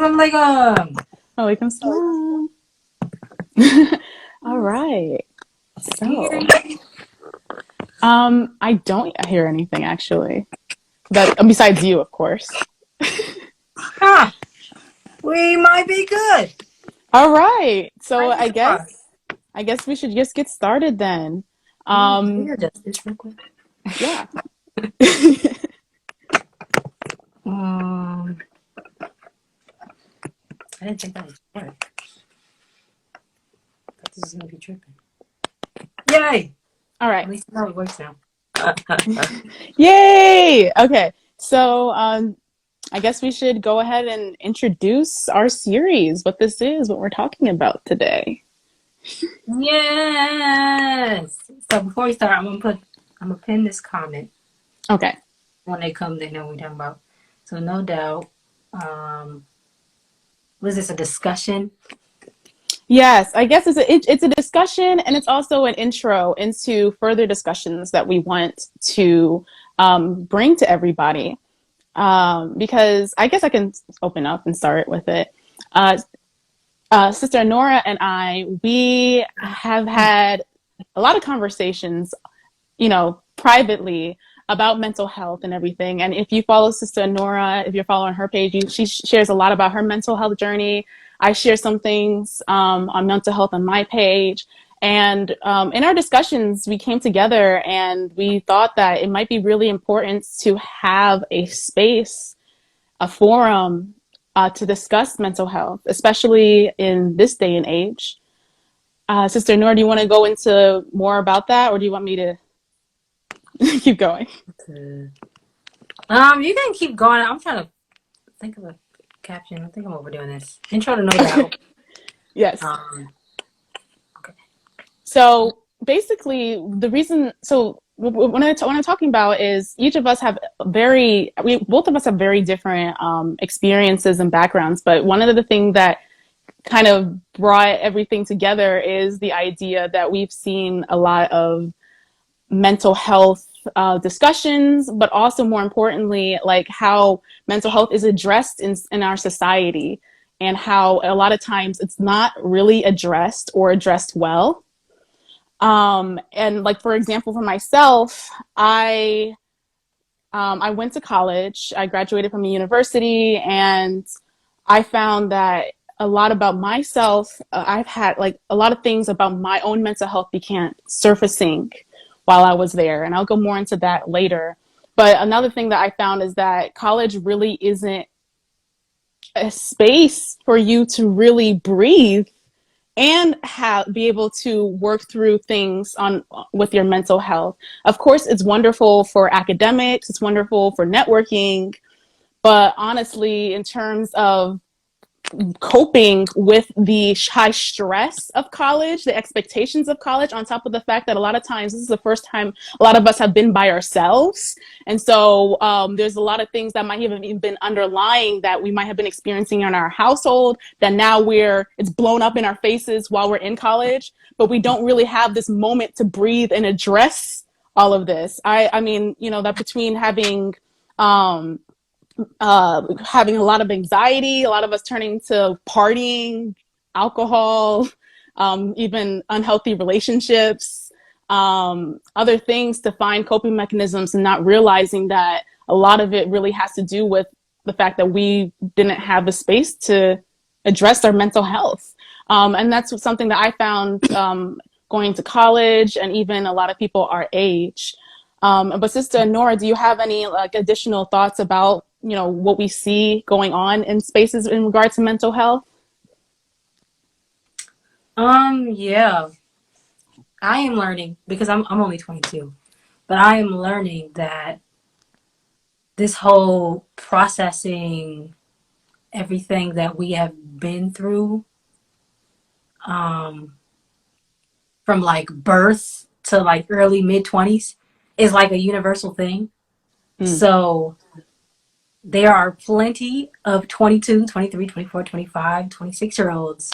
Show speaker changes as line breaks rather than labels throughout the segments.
Assalamualaikum.
Walaikum salam. All right. So, I don't hear anything actually. That besides you, of course.
Huh. We might be good.
All right. So
Might be
I
surprised.
guess I guess we should just get started then.
Can
Um,
you adjust this real quick?
yeah.
Um, I didn't think that would work. But this is gonna be tripping. Yay!
All
At
right.
least I know it works now.
Yay! Okay. So, I guess we should go ahead and introduce our series, what this is, what we're talking about today.
Yes. So before we start, I'm gonna pin this comment.
Okay.
When they come, they know what we're talking about. So no doubt. Was this a discussion?
Yes, I guess it's a discussion and it's also an intro into further discussions that we want to bring to everybody. Because I guess I can open up and start with it. Uh, Sister Nora and I, we have had a lot of conversations, privately about mental health and everything. And if you follow Sister Nora, if you're following her page, she shares a lot about her mental health journey. I share some things on mental health on my page. And in our discussions, we came together and we thought that it might be really important to have a space, a forum to discuss mental health, especially in this day and age. Sister Nora, do you want to go into more about that, or do you want me to keep going?
You can keep going. I'm trying to think of a caption. I think I'm overdoing this. Intro to No Doubt.
Yes.
Um, okay.
So basically, the reason, so when I'm talking about is each of us have both of us have very different experiences and backgrounds. But one of the things that kind of brought everything together is the idea that we've seen a lot of mental health discussions, but also more importantly, like how mental health is addressed in our society and how a lot of times it's not really addressed or addressed well. And like, for example, for myself, I went to college, I graduated from a university, and I found that a lot about myself, I've had like a lot of things about my own mental health began surfacing while I was there. And I'll go more into that later. But another thing that I found is that college really isn't a space for you to really breathe and be able to work through things on with your mental health. Of course, it's wonderful for academics, it's wonderful for networking, but honestly, in terms of coping with the high stress of college, the expectations of college, on top of the fact that a lot of times this is the first time a lot of us have been by ourselves. And so there's a lot of things that might have even been underlying that we might have been experiencing in our household that now it's blown up in our faces while we're in college, but we don't really have this moment to breathe and address all of this. I mean, that between having a lot of anxiety, a lot of us turning to partying, alcohol, even unhealthy relationships, other things to find coping mechanisms, and not realizing that a lot of it really has to do with the fact that we didn't have the space to address our mental health. And that's something that I found going to college and even a lot of people our age. But Sister Nora, do you have any like additional thoughts about what we see going on in spaces in regard to mental health?
Yeah. I am learning because I'm only 22, but I am learning that this whole processing everything that we have been through, um, from like birth to like early mid 20s is like a universal thing.
Mm.
So there are plenty of 22, 23, 24, 25, 26 year olds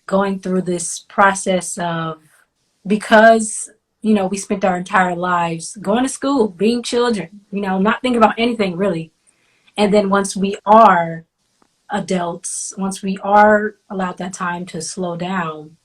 going through this process of, because we spent our entire lives going to school, being children, not thinking about anything really. And then once we are adults, once we are allowed that time to slow down,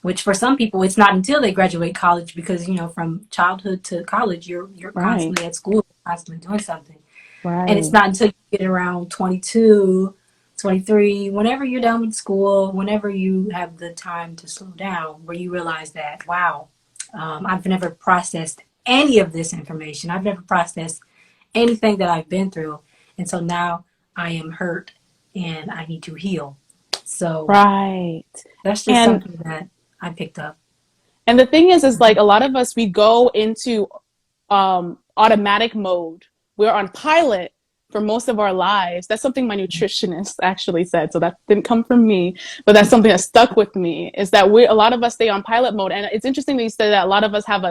which for some people it's not until they graduate college because from childhood to college you're
Right.
constantly at school, constantly doing something. And it's
Right.
not until you get around 22, 23, whenever you're done with school, whenever you have the time to slow down, where you realize that, wow, I've never processed any of this information. I've never processed anything that I've been through. And so now I am hurt and I need to heal. So
Right.
that's just
And
something that I picked up.
and the thing is like a lot of us, we go into automatic mode. We're on pilot for most of our lives. That's something my nutritionist actually said. So that didn't come from me, but that's something that stuck with me is that a lot of us stay on pilot mode. And it's interesting that you said that a lot of us have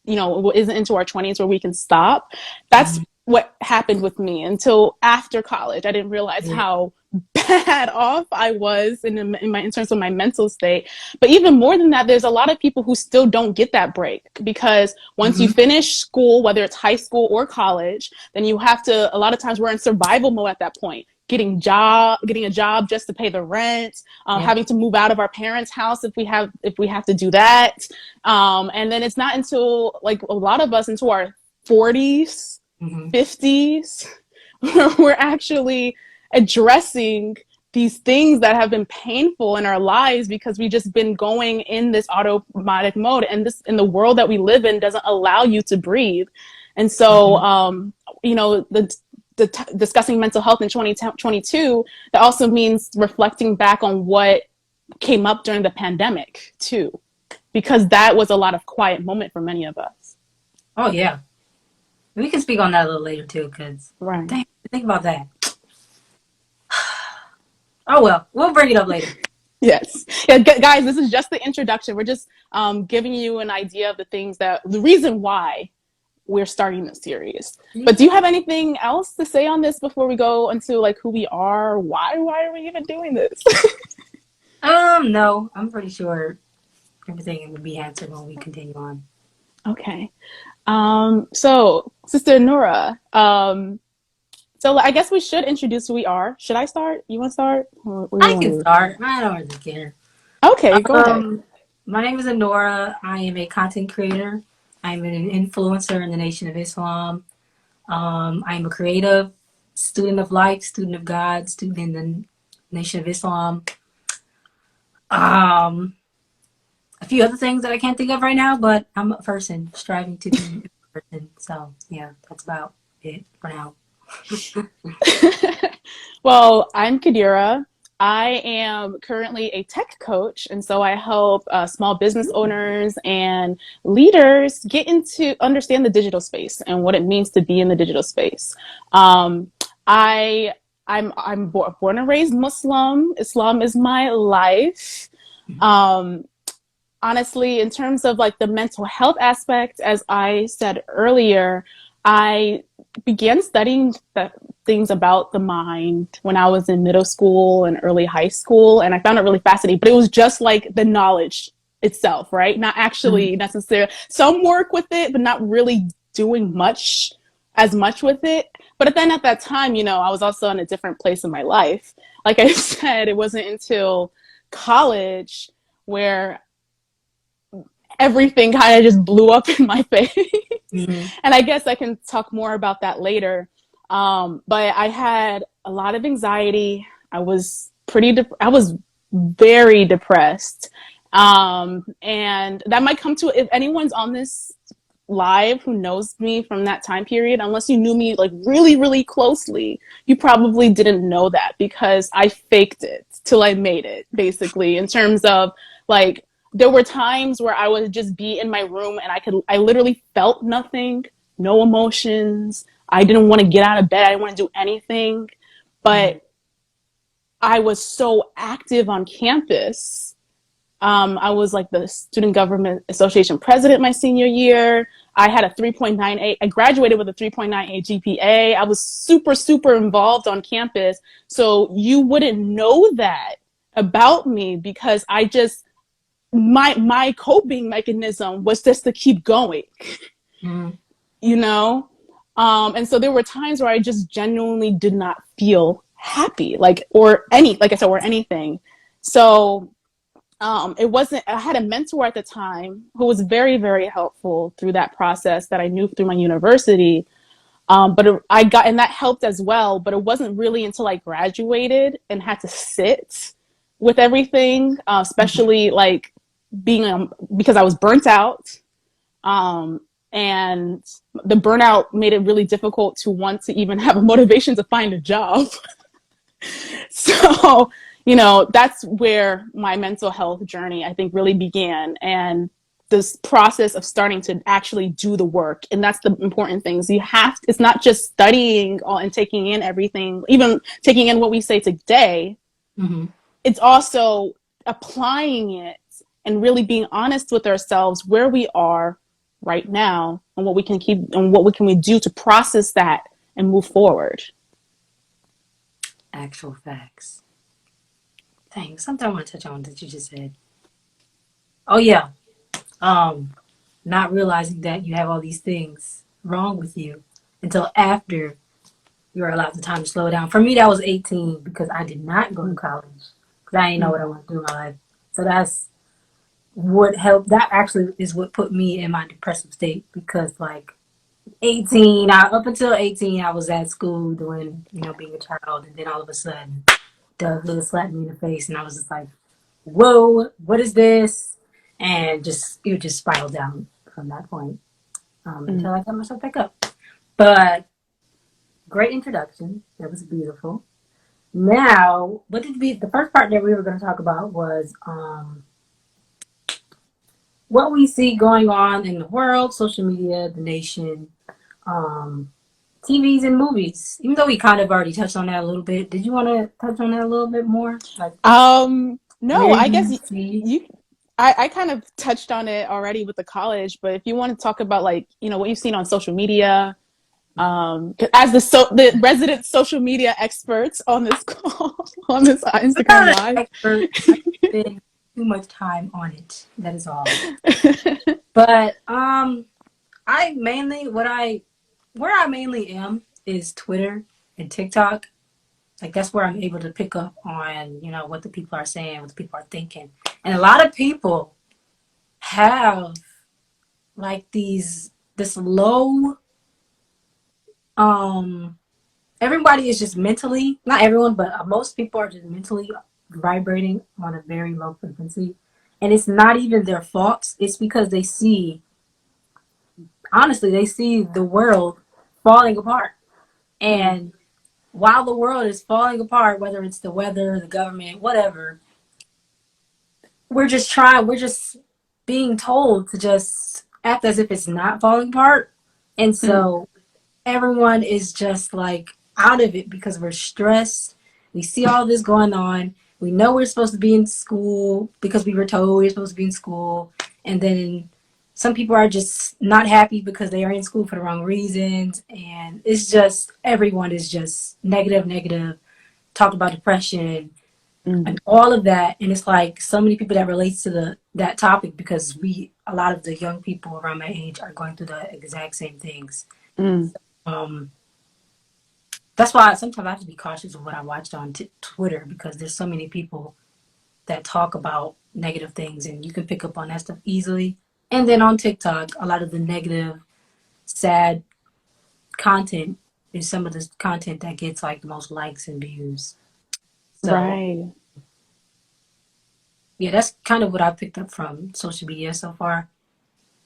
isn't into our 20s where we can stop. That's
Mhm.
what happened with me until after college. I didn't realize
Yeah.
how bad off I was in terms of my mental state. But even more than that, there's a lot of people who still don't get that break because once you
Mm-hmm.
finish school, whether it's high school or college, then you have to. A lot of times we're in survival mode at that point. Getting a job just to pay the rent,
Yep.
having to move out of our parents' house if we have to do that, and then it's not until like a lot of us into our 40s,
Mm-hmm.
50s, where we're actually addressing these things that have been painful in our lives because we've just been going in this automatic mode, and this in the world that we live in doesn't allow you to breathe. And so
Mm-hmm.
discussing mental health in 2022, that also means reflecting back on what came up during the pandemic too, because that was a lot of quiet moment for many of us.
Oh yeah. We can speak on that a little later too, because
Right.
dang, think about that. Oh well, we'll bring it up later.
Yes. Yeah, guys, this is just the introduction. We're just giving you an idea of the reason why we're starting this series. But do you
Yeah.
have anything else to say on this before we go into like who we are? Why are we even doing this?
No, I'm pretty sure everything will be answered when we continue on.
Okay. So Sister Nora, so I guess we should introduce who we are. Should I start? You want to start? What do you
I
want
can
to do?
start. I don't really care.
Okay, go ahead.
Um, my name is Anora. I am a content creator. I'm an influencer in the Nation of Islam. I'm a creative, student of light, student of God, student in the Nation of Islam. Um, a few other things that I can't think of right now, but I'm a person striving to be a person. So yeah, that's about it for now.
Well, I'm Qadira. I am currently a tech coach, and so I help small business owners and leaders get into understand the digital space and what it means to be in the digital space. Um, I born and raised Muslim. Islam is my life. Um, Honestly, in terms of like the mental health aspect, as I said earlier, I began studying the things about the mind when I was in middle school and early high school, and I found it really fascinating. But it was just like the knowledge itself, right? Not
Mhm.
actually necessarily some work with it, but not really doing much with it. But then at that time, I was also in a different place in my life. Like I said, it wasn't until college where everything kind of just blew up in my face.
Mhm.
And I guess I can talk more about that later. But I had a lot of anxiety. I was very depressed. And that might come to, if anyone's on this live who knows me from that time period, unless you knew me like really, really closely, you probably didn't know that because I faked it till I made it, basically, in terms of like, there were times where I would just be in my room and I literally felt nothing, no emotions. I didn't want to get out of bed. I didn't want to do anything.
Mhm.
But I was so active on campus. I was like the Student Government Association president my senior year. I had a 3.98. I graduated with a 3.98 GPA. I was super, super involved on campus. So you wouldn't know that about me because my coping mechanism was just to keep going, you know? And so there were times where I just genuinely did not feel happy, like, or any, like I said, or anything. So it wasn't, I had a mentor at the time who was very, very helpful through that process that I knew through my university. I got, and that helped as well, but it wasn't really until I graduated and had to sit with everything, especially like being, because I was burnt out. Um, and the burnout made it really difficult to want to even have a motivation to find a job. So, that's where my mental health journey, I think, really began. And this process of starting to actually do the work. And that's the important things. It's not just studying and taking in everything, even taking in what we say today.
Mm-hmm.
It's also applying it and really being honest with ourselves where we are right now and what we can keep and what we do to process that and move forward.
Actual facts. Dang, something I want to touch on that you just said. Oh yeah. Um, Not realizing that you have all these things wrong with you until after you're allowed the time to slow down. For me, that was 18 because I did not go to college because I didn't know what I wanted to do in my life. So that's what helped. That actually is what put me in my depressive state because like 18, up until 18, I was at school doing, being a child, and then all of a sudden, Doug Lewis slapped me in the face, and I was just like, "Whoa, what is this?" And it just spiraled down from that point
Mm.
until I got myself back up. But great introduction. That was beautiful. Now, what did we? The first part that we were going to talk about was what we see going on in the world, social media, the nation, um, TVs and movies. Even though we kind of already touched on that a little bit, did you want to touch on that a little bit more? Like
No,
where
I
you
guess
see?
you, I kind of touched on it already with the college, but if you want to talk about like, what you've seen on social media, 'cause as the resident social media experts on this call, on this
I'm
Instagram
not an
live.
expert. I spend too much time on it. That is all. But I mainly where I mainly am is Twitter and TikTok. Like that's where I'm able to pick up on, what the people are saying, what the people are thinking. And a lot of people have like this low um everybody is just mentally, not everyone, but most people are just mentally vibrating on a very low frequency. And it's not even their faults. It's because honestly, they see the world falling apart.
Mm,
And while the world is falling apart, whether it's the weather, the government, whatever, we're just being told to just act as if it's not falling apart. And
mm,
so everyone is just like out of it because we're stressed. We see all this going on. We know we're supposed to be in school because we were told we're supposed to be in school. And then some people are just not happy because they are in school for the wrong reasons. And it's just, everyone is just negative, negative, talk about depression
mm,
and all of that. And it's like so many people that relates to that topic because a lot of the young people around my age are going through the exact same things.
mm,
Um, that's why sometimes I have to be cautious of what I watched on Twitter because there's so many people that talk about negative things and you can pick up on that stuff easily. And then on TikTok, a lot of the negative, sad content is some of the content that gets like the most likes and views. So
right,
yeah, that's kind of what I picked up from social media so far.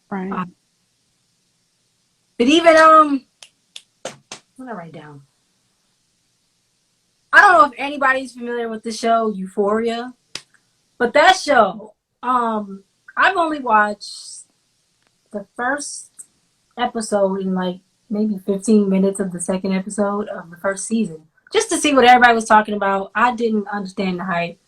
right.
Uh, but even what did I write down? I don't know if anybody's familiar with the show Euphoria, but that show, I've only watched the first episode in like maybe 15 minutes of the second episode of the first season, just to see what everybody was talking about. I didn't understand the hype.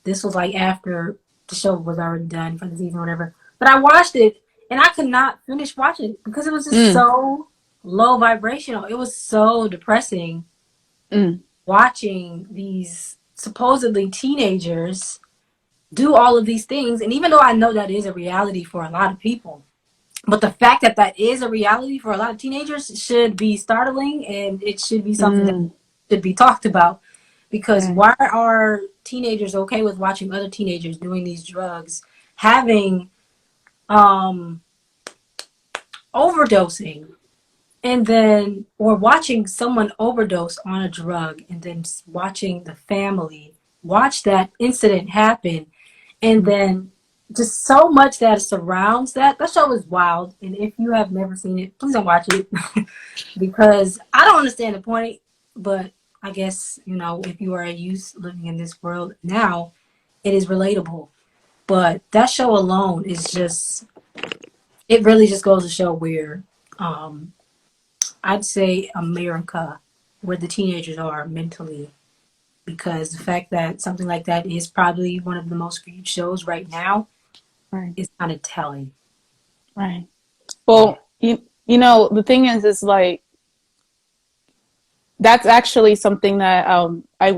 This was like after the show was already done for the season, or whatever. But I watched it and I could not finish watching it because it was just
Mm,
so low vibrational. It was so depressing
mm,
watching these supposedly teenagers do all of these things. And even though I know that is a reality for a lot of people, but the fact that that is a reality for a lot of teenagers should be startling and it should be something that
mm,
should be talked about. because
Right.
why are teenagers okay with watching other teenagers doing these drugs, having um overdosing, and then or watching someone overdose on a drug and then watching the family watch that incident happen, and then just so much that surrounds that show is wild. And if you have never seen it, please don't watch it because I don't understand the point. But I guess, if you are a youth living in this world now, it is relatable. But that show alone is just, it really just goes to show where, um, I'd say America, where the teenagers are mentally, because the fact that something like that is probably one of the most viewed shows right now
Right.
is kind of telling.
Right.
Yeah.
Well, the thing is like that's actually something that I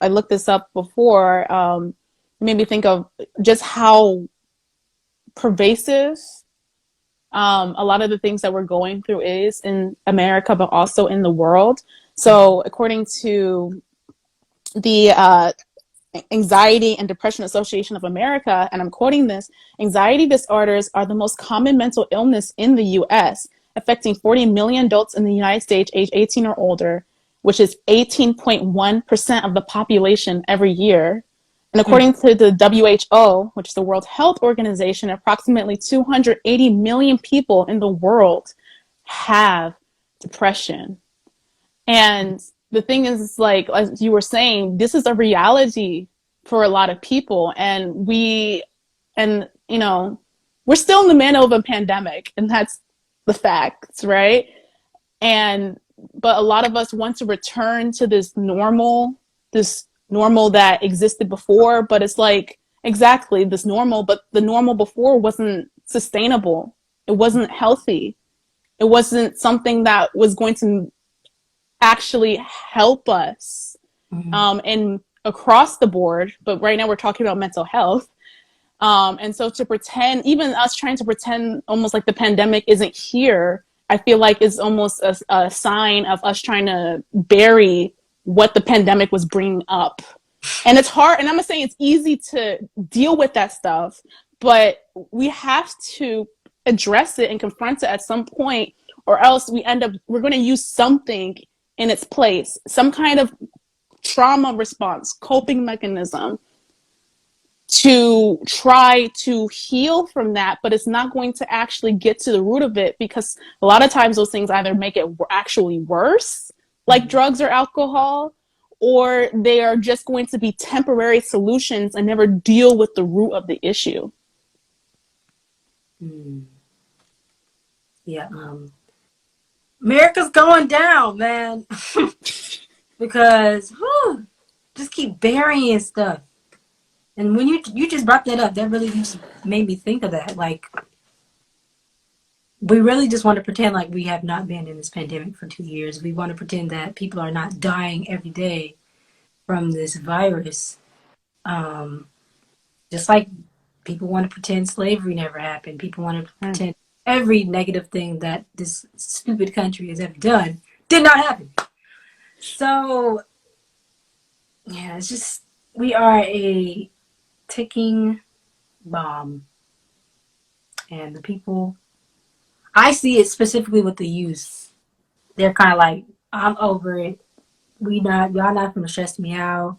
looked this up before. It made me think of just how pervasive a lot of the things that we're going through is in America, but also in the world. So, according to the Anxiety and Depression Association of America, and I'm quoting this, anxiety disorders are the most common mental illness in the US, affecting 40 million adults in the United States age 18 or older, which is 18.1% of the population every year. And
Mm,
according to the WHO, which is the World Health Organization, approximately 280 million people in the world have depression. And the thing is, like, as you were saying, this is a reality for a lot of people. And, we're still in the middle of a pandemic, and that's the facts, right? And, but a lot of us want to return to this normal that existed before, but it's like, exactly this normal, but the normal before wasn't sustainable. It wasn't healthy. It wasn't something that was going to actually help us
mm,
and across the board. But right now we're talking about mental health. And so to pretend, even us trying to pretend almost like the pandemic isn't here, I feel like is almost a sign of us trying to bury what the pandemic was bringing up. And it's hard, and I'm not saying it's easy to deal with that stuff, but we have to address it and confront it at some point, or else we're going to use something in its place, some kind of trauma response, coping mechanism to try to heal from that, but it's not going to actually get to the root of it, because a lot of times those things either make it actually worse, like
mm,
drugs or alcohol, or they are just going to be temporary solutions and never deal with the root of the issue.
mm. Yeah. America's going down, man, because just keep burying stuff. And when you just brought that up, that really just made me think of that. Like, we really just want to pretend like we have not been in this pandemic for 2 years. We want to pretend that people are not dying every day from this virus. Um, just like people want to pretend slavery never happened. People want to
Right.
pretend every negative thing that this stupid country has ever done did not happen. So, yeah, it's just, we are a ticking bomb. And the people, I see it specifically with the youth. They're kind of like, I'm over it. Y'all not gonna stress me out.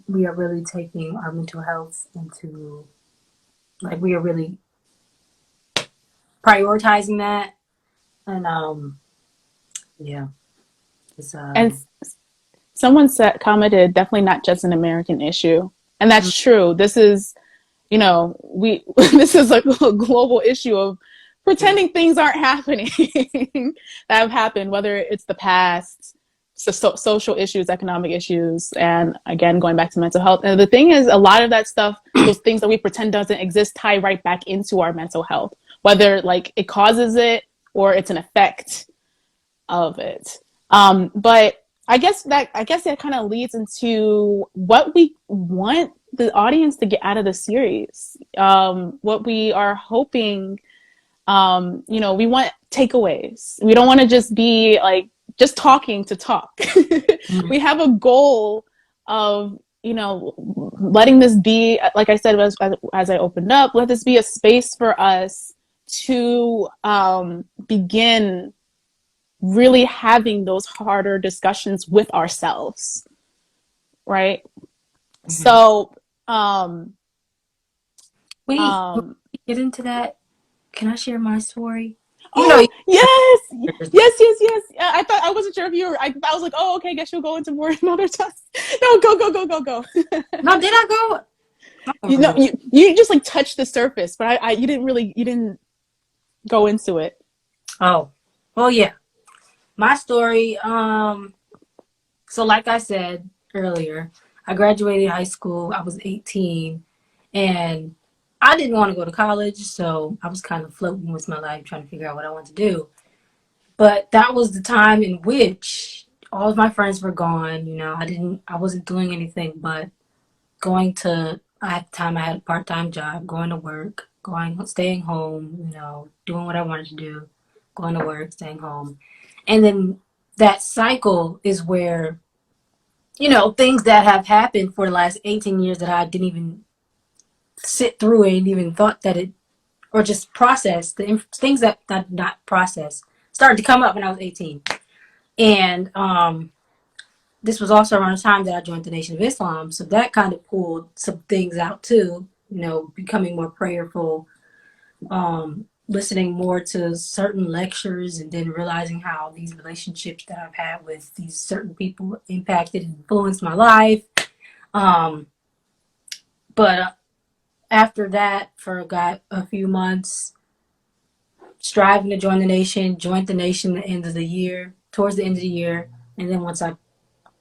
We are really taking our mental health into, like, we are really prioritizing that. And yeah, it's
And someone said, commented, definitely not just an American issue. And
mm,
that's true. This is, we this is like a global issue of
yeah.
pretending things aren't happening that have happened, whether it's the past, social issues, economic issues, and again going back to mental health. And the thing is, a lot of that stuff, those things that we pretend doesn't exist, tie right back into our mental health, whether like it causes it or it's an effect of it. But I guess that kind of leads into what we want the audience to get out of the series. What we are hoping, we want takeaways. We don't want to just be like just talking to talk.
Mhm.
We have a goal of, letting this be, like I said, as I opened up, let this be a space for us to begin really having those harder discussions with ourselves, right?
Mhm.
So, um,
When
um,
we get into that, can I share my story? Even though
oh yes,
you
yes, yes, yes. I thought I wasn't sure if you were. I was like, oh, okay. I guess you'll go into more another time. No, go, go, go, go, go.
no, did I go? I don't
You know,
remember.
you just like touched the surface, but you didn't go into it.
Oh, well, yeah. My story. So like I said earlier, I graduated high school. I was 18, and I didn't want to go to college, so I was kind of floating with my life, trying to figure out what I wanted to do. But that was the time in which all of my friends were gone. I wasn't doing anything but going to. At the time, I had a part-time job, going to work, staying home. Doing what I wanted to do, going to work, staying home, and then that cycle is where things that have happened for the last 18 years that I didn't even sit through and even thought that it, or just process things that I did not process started to come up when I was 18. And this was also around the time that I joined the Nation of Islam. So that kind of pulled some things out too, becoming more prayerful, listening more to certain lectures, and then realizing how these relationships that I've had with these certain people impacted and influenced my life. Um, but after that, for a few months, striving to join the nation, joined the nation at the end of the year, towards the end of the year. And then once I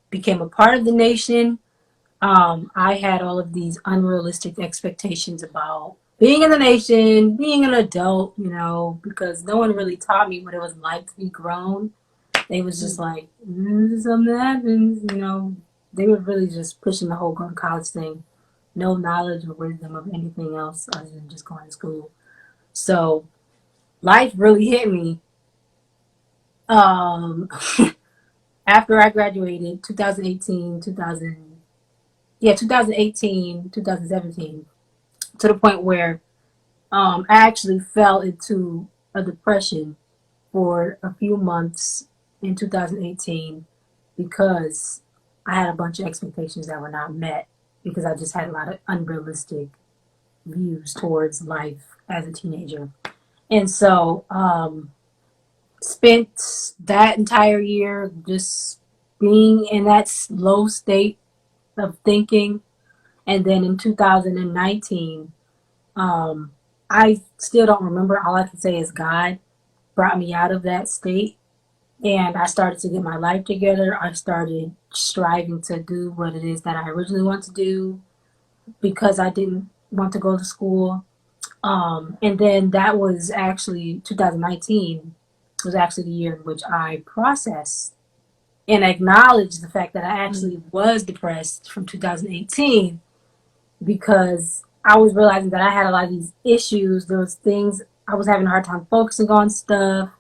became a part of the nation, I had all of these unrealistic expectations about being in the nation, being an adult, because no one really taught me what it was like to be grown. They was just
Mm.
like, something happens, They were really just pushing the whole going to college thing. No knowledge or wisdom of anything else other than just going to school. So life really hit me um, after I graduated 2018, 2000, yeah, 2018, 2017, to the point where I actually fell into a depression for a few months in 2018 because I had a bunch of expectations that were not met because I just had a lot of unrealistic views towards life as a teenager. And so, spent that entire year just being in that low state of thinking. And then in 2019, um, I still don't remember. All I can say is God brought me out of that state. And I started to get my life together. I started striving to do what it is that I originally wanted to do because I didn't want to go to school. And then that was actually 2019 was actually the year in which I processed and acknowledged the fact that I
Mm.
actually was depressed from 2018 because I was realizing that I had a lot of these issues. There was things I was having a hard time focusing on stuff.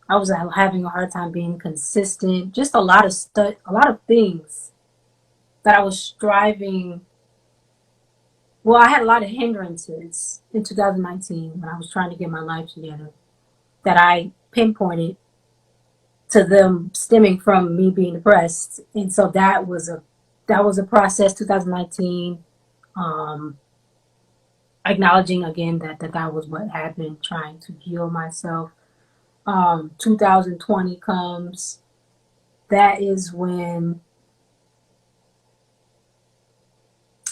I was having a hard time being consistent. Just a lot of things that I was striving. Well, I had a lot of hindrances in 2019 when I was trying to get my life together that I pinpointed to them stemming from me being depressed. And so that was a process 2019, um acknowledging again that was what happened, trying to heal myself. 2020 comes. That is when,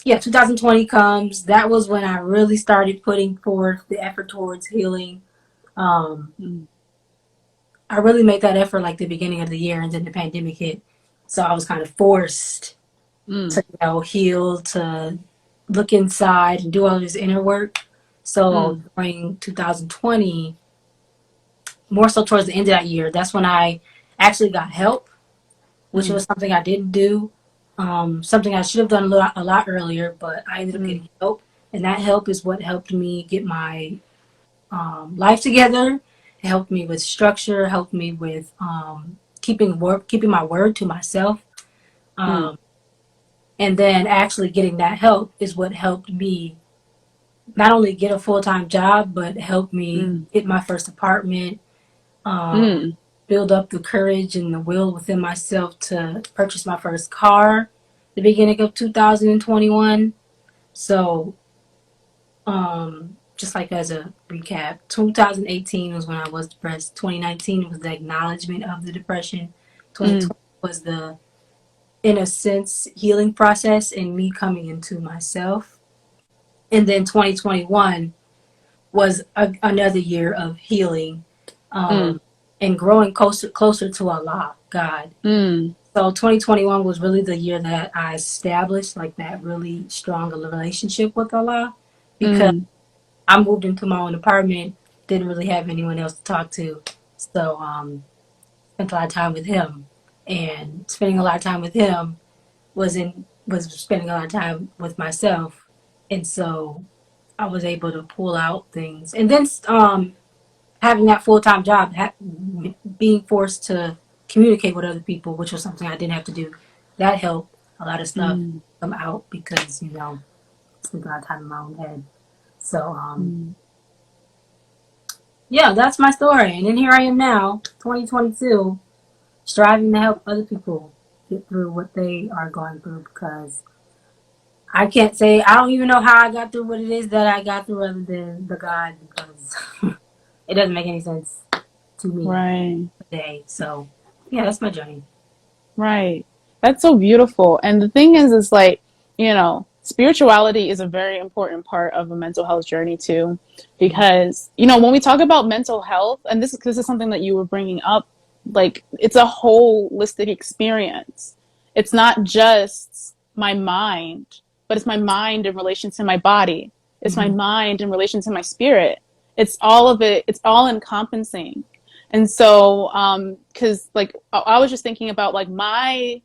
yeah, 2020 comes. That was when I really started putting forth the effort towards healing. um
Mm.
I really made that effort like the beginning of the year, and then the pandemic hit, so I was kind of forced
Mm.
to heal, to look inside and do all this inner work. So
Mm.
during 2020, more so towards the end of that year, that's when I actually got help, which
Mm.
was something I didn't do. Something I should have done a lot earlier, but I ended up
Mm.
getting help, and that help is what helped me get my life together. It helped me with structure, helped me with keeping my word to myself.
Mm,
Um, and then actually getting that help is what helped me not only get a full time job, but helped me
mm,
get my first apartment, um,
mm,
build up the courage and the will within myself to purchase my first car the beginning of 2021. So, just like as a recap, 2018 was when I was depressed. 2019 was the acknowledgement of the depression.
mm,
2020 was the, in a sense, healing process and me coming into myself. And then 2021 was another year of healing,
mm,
um, and growing closer to Allah, God.
mm,
So 2021 was really the year that I established like that really strong relationship with Allah, because
mm,
I moved into my own apartment, didn't really have anyone else to talk to, so spent a lot of time with Him, and spending a lot of time with Him was spending a lot of time with myself, and so I was able to pull out things, and then having that full time job, being forced to communicate with other people, which was something I didn't have to do, that helped a lot of stuff
mm,
come out because I spent a lot of time in my own head. So
mm.
yeah, that's my story, and then here I am now, 2022, striving to help other people get through what they are going through because I can't say I don't even know how I got through what it is that I got through other than the God because it doesn't make any sense to me
Right.
today. So yeah, that's my journey.
Right. That's so beautiful. And the thing is like, spirituality is a very important part of a mental health journey too. Because, when we talk about mental health, and this is something that you were bringing up, like it's a holistic experience. It's not just my mind, but it's my mind in relation to my body. It's my
Mm-hmm.
mind in relation to my spirit. It's all of it. It's all encompassing. And so, because like I was just thinking about like my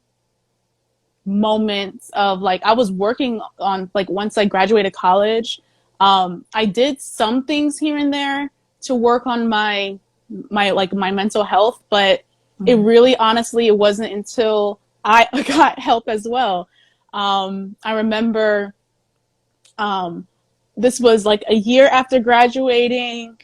moments of like I was working on like once I graduated college, I did some things here and there to work on my mental health, but it
Mm-hmm.
really honestly it wasn't until I got help as well. I remember um, this was like a year after graduating,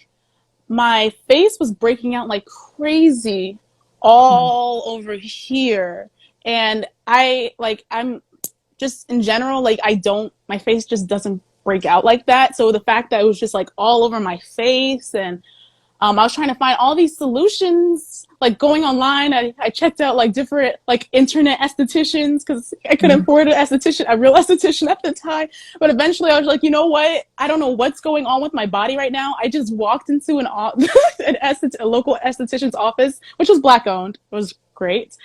my face was breaking out like crazy all over here. And I'm just in general, like, my face just doesn't break out like that. So the fact that it was just like all over my face and I was trying to find all these solutions, like going online. I checked out like different like internet estheticians because I couldn't
Mm-hmm.
afford a real esthetician at the time. But eventually, I was like, you know what? I don't know what's going on with my body right now. I just walked into a local esthetician's office, which was black owned. It was great.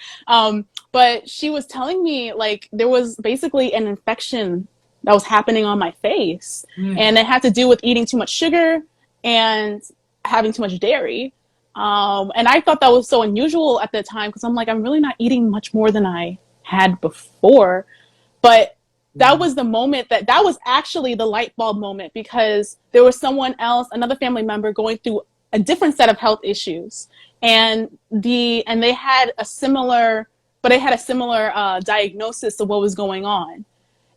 But she was telling me like there was basically an infection that was happening on my face,
Mm-hmm.
and it had to do with eating too much sugar and having too much dairy. And I thought that was so unusual at the time because I'm like, I'm really not eating much more than I had before. But that was the moment that was actually the light bulb moment because there was someone else, another family member going through a different set of health issues. And they had a similar, diagnosis of what was going on.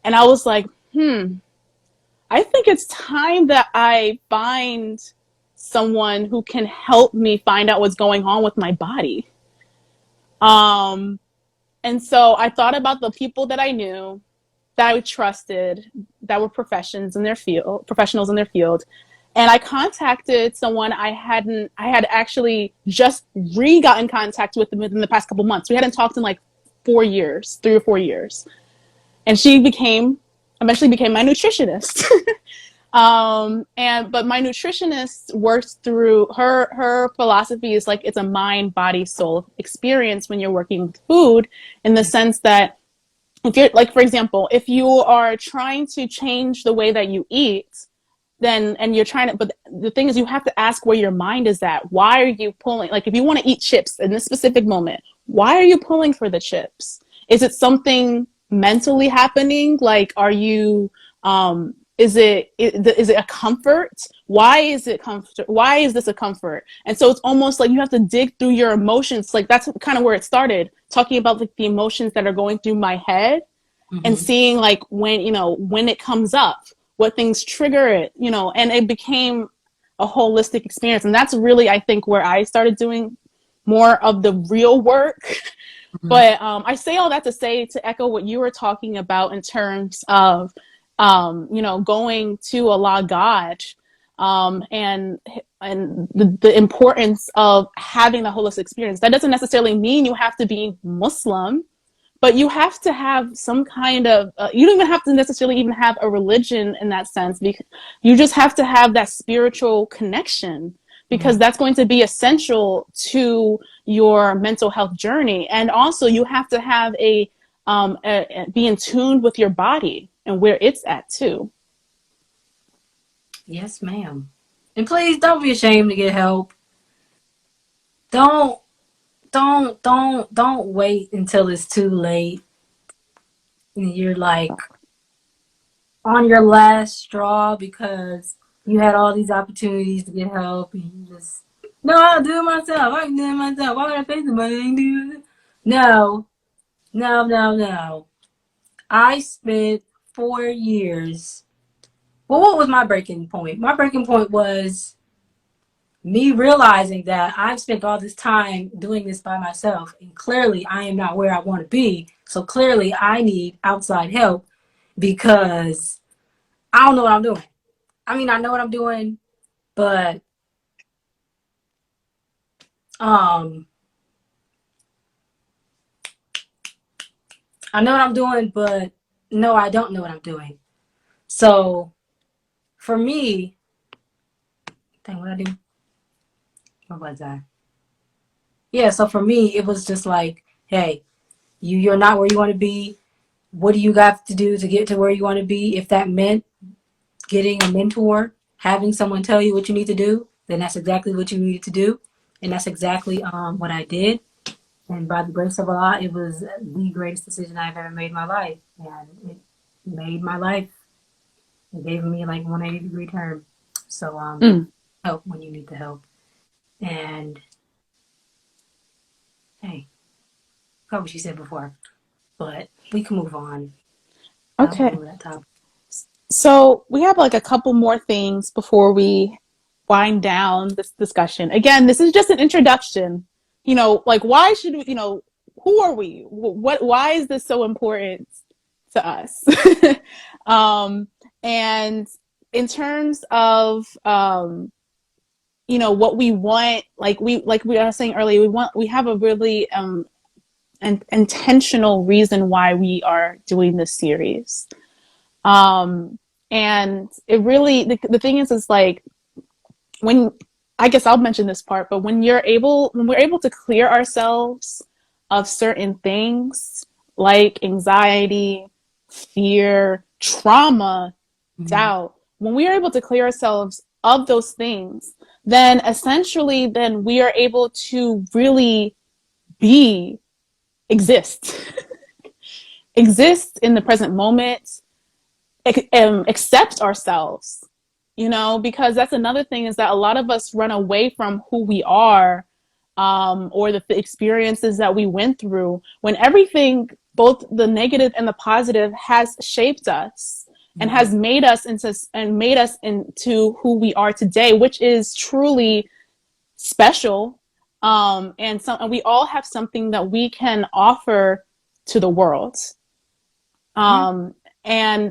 And I was like, I think it's time that I find someone who can help me find out what's going on with my body. Um, and so I thought about the people that I knew, that I trusted, that were professionals in their field. And I contacted someone I had actually just re got in contact with them within the past couple months. We hadn't talked in like 4 years, 3 or 4 years. And she eventually became my nutritionist. But my nutritionist works through her philosophy is like it's a mind, body, soul experience when you're working with food, in the sense that if you're like, for example, if you are trying to change the way that you eat, then and you're trying to, but the thing is you have to ask where your mind is at. Why are you pulling, like if you want to eat chips in this specific moment, why are you pulling for the chips? Is it something mentally happening? Like are you is it a comfort? Why is it comfort? Why is this a comfort? And so it's almost like you have to dig through your emotions. Like that's kind of where it started, talking about like the emotions that are going through my head and
Mm-hmm.
seeing like when, when it comes up, what things trigger it, and it became a holistic experience. And that's really, I think, where I started doing more of the real work.
Mm-hmm.
But I say all that to say, to echo what you were talking about in terms of, going to Allah God, and the importance of having the holistic experience. That doesn't necessarily mean you have to be Muslim, but you have to have some kind of you don't even have to necessarily even have a religion in that sense, because you just have to have that spiritual connection,
Mm-hmm.
because that's going to be essential to your mental health journey. And also you have to have be in tune with your body and where it's at too.
Yes, ma'am. And please don't be ashamed to get help. Don't don't wait until it's too late and you're like on your last straw because you had all these opportunities to get help and you just no, I'll do it myself. I can do it myself. Why would I pay somebody to do it? No, no. I spent 4 years. Well, what was my breaking point? My breaking point was me realizing that I've spent all this time doing this by myself, and clearly I am not where I want to be. So clearly I need outside help because I don't know what I'm doing. I mean, I know what I'm doing, but um, I know what I'm doing, but no, I don't know what I'm doing. So for me, dang, what I do? What was that? Yeah. So for me, it was just like, hey, you're not where you want to be. What do you got to do to get to where you want to be? If that meant getting a mentor, having someone tell you what you need to do, then that's exactly what you needed to do, and that's exactly what I did. And by the grace of Allah, it was the greatest decision I've ever made in my life, and it made my life. It gave me like 180-degree turn. So
Mm.
help when you need the help. And hey, forgot what she said before, but we can move on. I'll
Okay.
remember that topic.
So we have like a couple more things before we wind down this discussion. Again, this is just an introduction. Like why should we, who are we? Why is this so important to us? um, and in terms of, what we want, like we were saying earlier, we have a really, an intentional reason why we are doing this series. Um, and it really, the thing is like when, I guess I'll mention this part, but when we're able to clear ourselves of certain things like anxiety, fear, trauma,
Mm-hmm.
doubt, when we are able to clear ourselves of those things, then essentially, then we are able to really be, exist, exist in the present moment, accept ourselves, because that's another thing, is that a lot of us run away from who we are, or the experiences that we went through, when everything, both the negative and the positive, has shaped us and
Mm-hmm.
has made us into who we are today, which is truly special. And we all have something that we can offer to the world.
Yeah.
um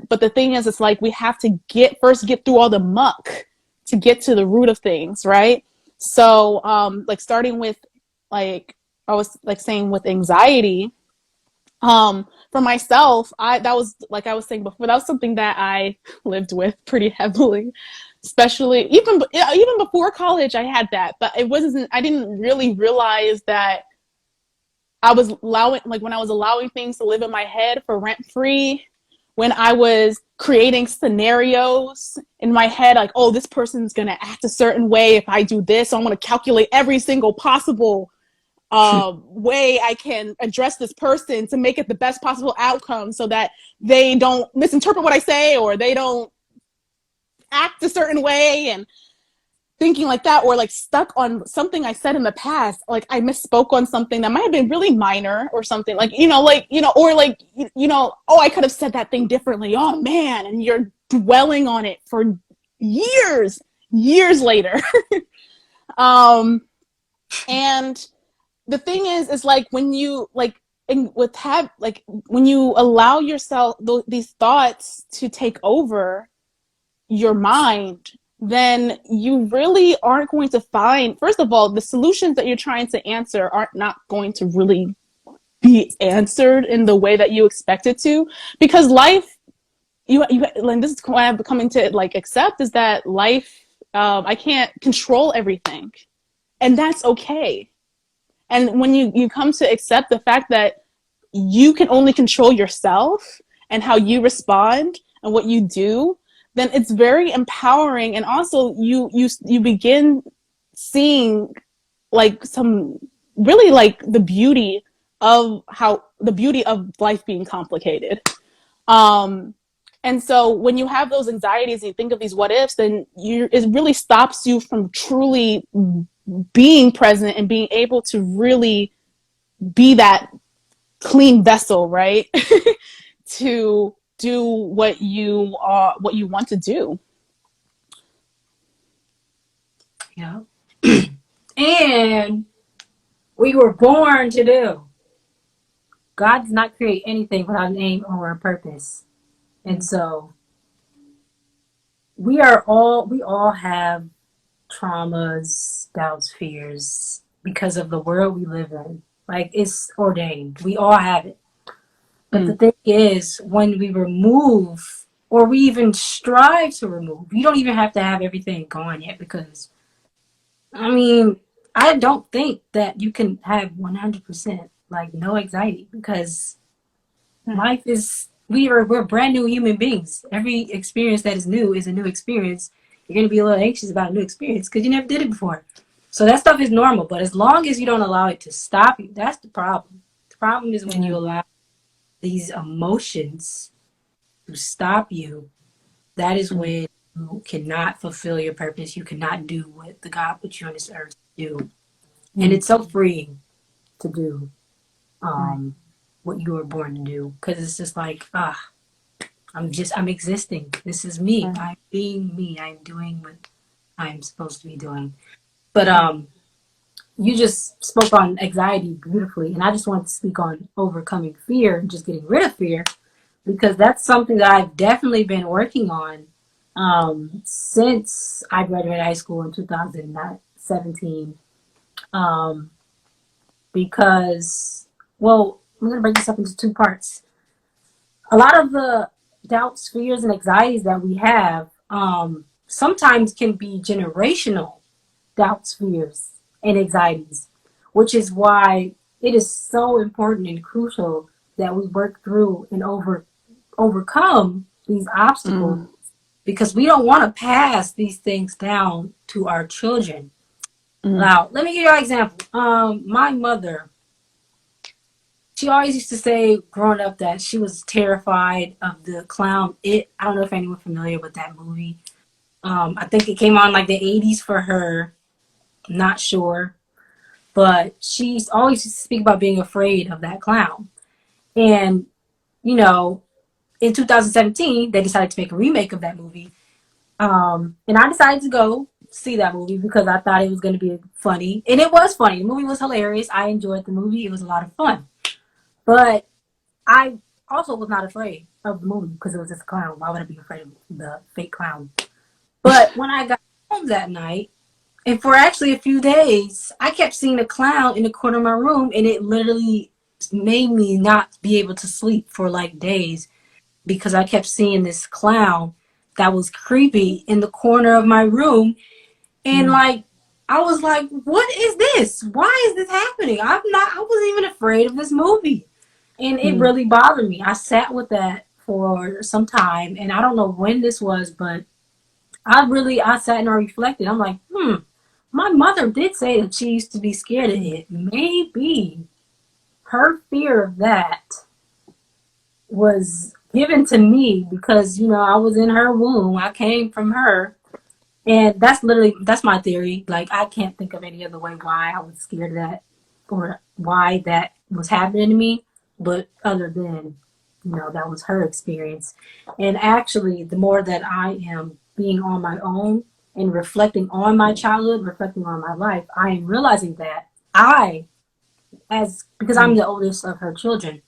but the thing is, it's like we have to get through all the muck to get to the root of things, right? So like starting with, like I was like saying, with anxiety, for myself, I that was, like I was saying before, that was something that I lived with pretty heavily, especially even before college. I had that, but it wasn't, I didn't really realize that I was allowing, like when I was allowing things to live in my head for rent free, when I was creating scenarios in my head, like, oh, this person's going to act a certain way if I do this. So I'm going to calculate every single possible way I can address this person to make it the best possible outcome, so that they don't misinterpret what I say, or they don't act a certain way and thinking like that, or like stuck on something I said in the past. Like I misspoke on something that might have been really minor or something, or like, oh, I could have said that thing differently. Oh man. And you're dwelling on it for years later. um, and the thing is like when you like, and with have like when you allow yourself these thoughts to take over your mind, then you really aren't going to find, first of all, the solutions that you're trying to answer aren't not going to really be answered in the way that you expect it to, because life, and this is what I'm coming to like accept, is that life, I can't control everything, and that's okay. And when you come to accept the fact that you can only control yourself and how you respond and what you do, then it's very empowering. And also you begin seeing like some really like the beauty of life being complicated. Um, and so when you have those anxieties and you think of these what ifs, then it really stops you from truly being present and being able to really be that clean vessel, right? To do what you want to do.
Yeah. And we were born to do. God does not create anything without an aim or a purpose. And so we all have traumas, doubts, fears because of the world we live in. Like it's ordained. We all have it. But the
Mm,
thing is, when we remove or we even strive to remove, you don't even have to have everything gone yet because I mean, I don't think that you can have 100% like no anxiety because
right.
life is we're brand new human beings. Every experience that is new is a new experience. You're gonna be a little anxious about a new experience because you never did it before. So that stuff is normal, but as long as you don't allow it to stop you, that's the problem. The problem is when you
Yeah.
allow these emotions to stop you. That is
Mm,
when you cannot fulfill your purpose. You cannot do what the God put you on this earth to do. And
mm,
it's so freeing to do
right.
what you were born to do because it's just like I'm existing. This is me.
Right.
I'm being me. I'm doing what I'm supposed to be doing. But
Right.
you just spoke on anxiety beautifully, and I just want to speak on overcoming fear and just getting rid of fear because that's something that I've definitely been working on since I graduated high school in 2017. Um, because, well, I'm going to break this up into two parts. A lot of the doubts, fears, and anxieties that we have sometimes can be generational doubts, fears, and anxieties, which is why it is so important and crucial that we work through and overcome these obstacles
Mm,
because we don't want to pass these things down to our children.
mm,
Now, let me give you an example. My mother, she always used to say growing up that she was terrified of the clown It. I don't know if anyone's familiar with that movie. I think it came on like the 80s for her. I'm not sure. But she always used to speak about being afraid of that clown. And, you know, in 2017, they decided to make a remake of that movie. And I decided to go see that movie because I thought it was going to be funny. And it was funny. The movie was hilarious. I enjoyed the movie. It was a lot of fun. But I also was not afraid of the movie because it was just a clown. Why would I be afraid of the fake clown? But when I got home that night, and for actually a few days, I kept seeing a clown in the corner of my room, and it literally made me not be able to sleep for like days because I kept seeing this clown that was creepy in the corner of my room. And
mm,
like, I was like, what is this? Why is this happening? I wasn't even afraid of this movie. And it
mm,
really bothered me. I sat with that for some time, and I don't know when this was, but I sat and I reflected. I'm like, my mother did say that she used to be scared of
mm,
it. Maybe her fear of that was given to me because, I was in her womb. I came from her. And that's my theory. Like, I can't think of any other way why I was scared of that or why that was happening to me, but other than, that was her experience. And actually, the more that I am being on my own and reflecting on my childhood, reflecting on my life, I am realizing that because I'm
Mm,
the oldest of her children,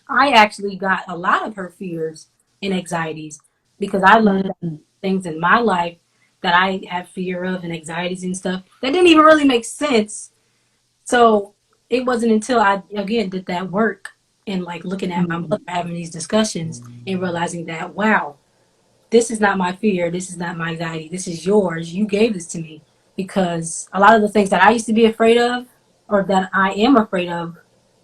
I actually got a lot of her fears and anxieties because I learned that
mm,
things in my life that I have fear of and anxieties and stuff that didn't even really make sense. So it wasn't until I again did that work and like looking at my
mm,
mother having these discussions and realizing that wow, this is not my fear. This is not my anxiety. This is yours. You gave this to me because a lot of the things that I used to be afraid of or that I am afraid of,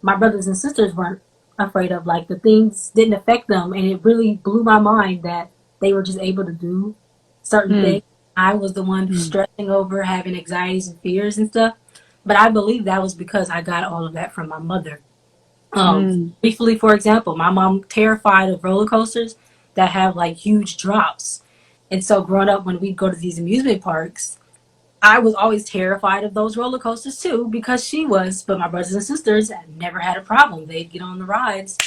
my brothers and sisters weren't afraid of. Like the things didn't affect them. And it really blew my mind that they were just able to do certain
mm,
things. I was the one
mm,
stressing over having anxieties and fears and stuff. But I believe that was because I got all of that from my mother.
mm,
Briefly, for example, my mom terrified of roller coasters that have like huge drops. And so growing up when we'd go to these amusement parks, I was always terrified of those roller coasters too because she was, but my brothers and sisters never had a problem. They'd get on the rides,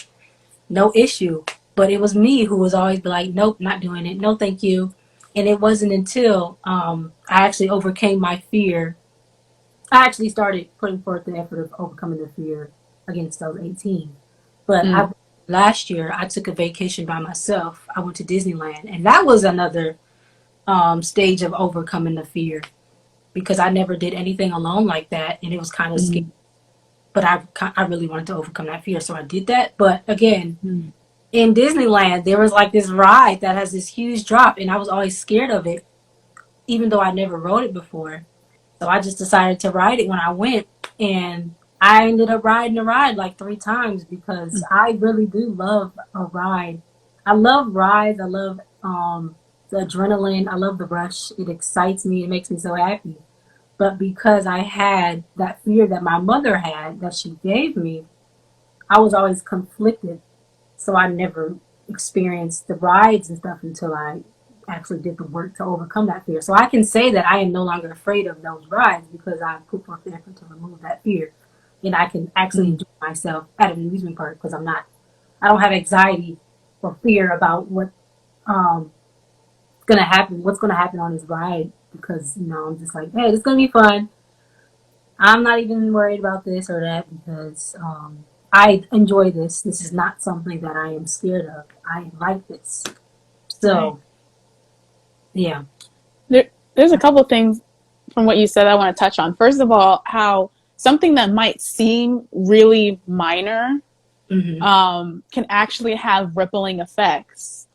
no issue. But it was me who was always like, nope, not doing it. No, thank you. And it wasn't until I actually overcame my fear. I actually started putting forth the effort of overcoming the fear against those 18. But
mm,
last year, I took a vacation by myself. I went to Disneyland, and that was another stage of overcoming the fear because I never did anything alone like that, and it was kind of scary.
mm,
But I really wanted to overcome that fear, so I did that. But again,
mm,
in Disneyland, there was like this ride that has this huge drop, and I was always scared of it, even though I never rode it before. So I just decided to ride it when I went, and I ended up riding the ride like 3 times because
mm,
I really do love a ride. I love rides. I love the adrenaline. I love the rush. It excites me. It makes me so happy. But because I had that fear that my mother had that she gave me, I was always conflicted, so I never experienced the rides and stuff until I actually did the work to overcome that fear. So I can say that I am no longer afraid of those rides because I put forth the effort to remove that fear. And I can actually
mm,
enjoy myself at an amusement park because I don't have anxiety or fear about um, what's gonna happen on this ride because, I'm just like, hey, it's gonna be fun. I'm not even worried about this or that because I enjoy this. This is not something that I am scared of. I like this.
right.
So, yeah.
There's a couple things from what you said I want to touch on. First of all, how something that might seem really minor
Hmm.
can actually have rippling effects.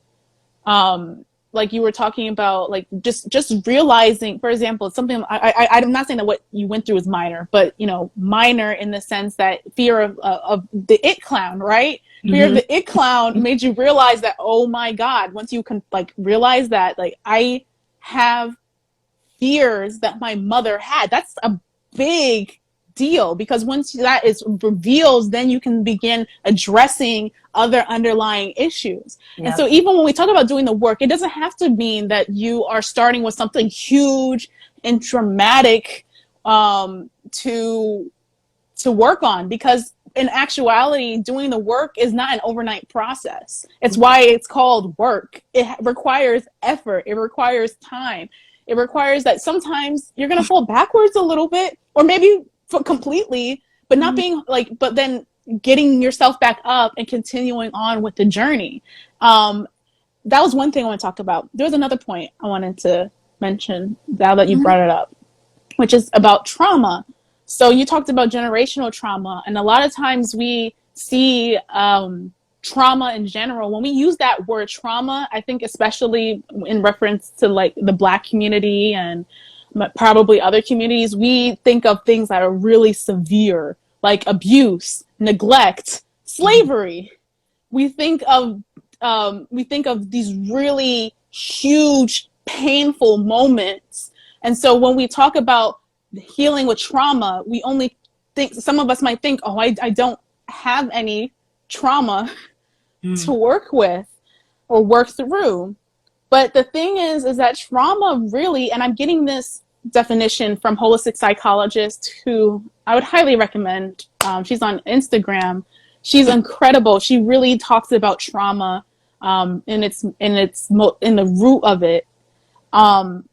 Like you were talking about, like just realizing, for example, something I'm not saying that what you went through is minor, but minor in the sense that fear of the it clown, right? Fear of
Hmm.
the it clown made you realize that, oh my God, once you can like realize that, like I have fears that my mother had. That's a big deal because once that is revealed, then you can begin addressing other underlying issues. And
Yeah.
so even when we talk about doing the work, it doesn't have to mean that you are starting with something huge and dramatic to work on, because in actuality doing the work is not an overnight process. It's why it's called work. It requires effort, it requires time, it requires that sometimes you're going to fall backwards a little bit or maybe completely, but not being like, but then getting yourself back up and continuing on with the journey. That was one thing I want to talk about. There was another point I wanted to mention now that you brought it up, which is about trauma. So you talked about generational trauma, and a lot of times we see trauma in general. When we use that word trauma, I think especially in reference to like the Black community and probably other communities, we think of things that are really severe, like abuse, neglect,
Hmm.
slavery. We think of these really huge, painful moments. And so when we talk about healing with trauma, we only think, some of us might think, oh, I don't have any trauma to
Hmm.
work with. or work through. But the thing is that trauma really, and I'm getting this definition from holistic psychologist who I would highly recommend. She's on Instagram. She's incredible. She really talks about trauma in the root of it. Um,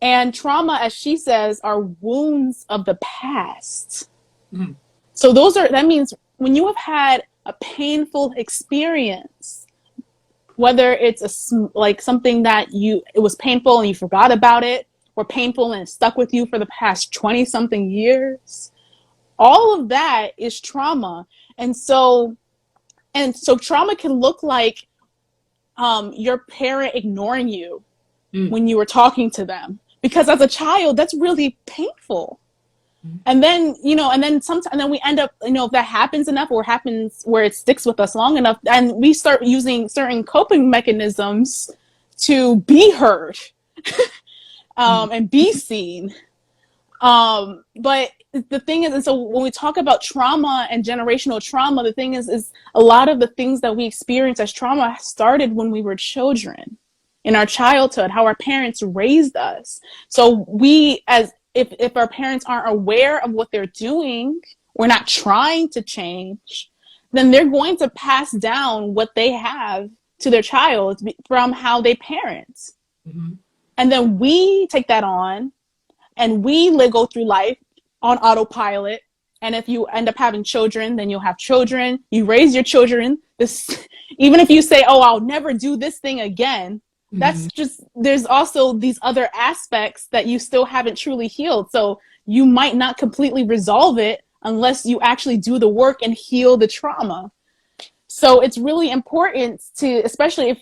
and trauma, as she says, are wounds of the past.
Mm-hmm.
So that means when you have had a painful experience, whether it's like something that it was painful and you forgot about it, or painful and it stuck with you for the past 20 something years, all of that is trauma. And so trauma can look like your parent ignoring you when you were talking to them, because as a child that's really painful. And then, and then we end up, if that happens enough, or happens where it sticks with us long enough, and we start using certain coping mechanisms to be heard, and be seen. But the thing is, and so when we talk about trauma and generational trauma, the thing is a lot of the things that we experience as trauma started when we were children, in our childhood, how our parents raised us. So if our parents aren't aware of what they're doing, or not trying to change, then they're going to pass down what they have to their child from how they parent.
Mm-hmm.
And then we take that on, and we go through life on autopilot. And if you end up having children, then you'll have children. You raise your children. Even if you say, "Oh, I'll never do this thing again," that's just, there's also these other aspects that you still haven't truly healed. So you might not completely resolve it unless you actually do the work and heal the trauma. So it's really important to, especially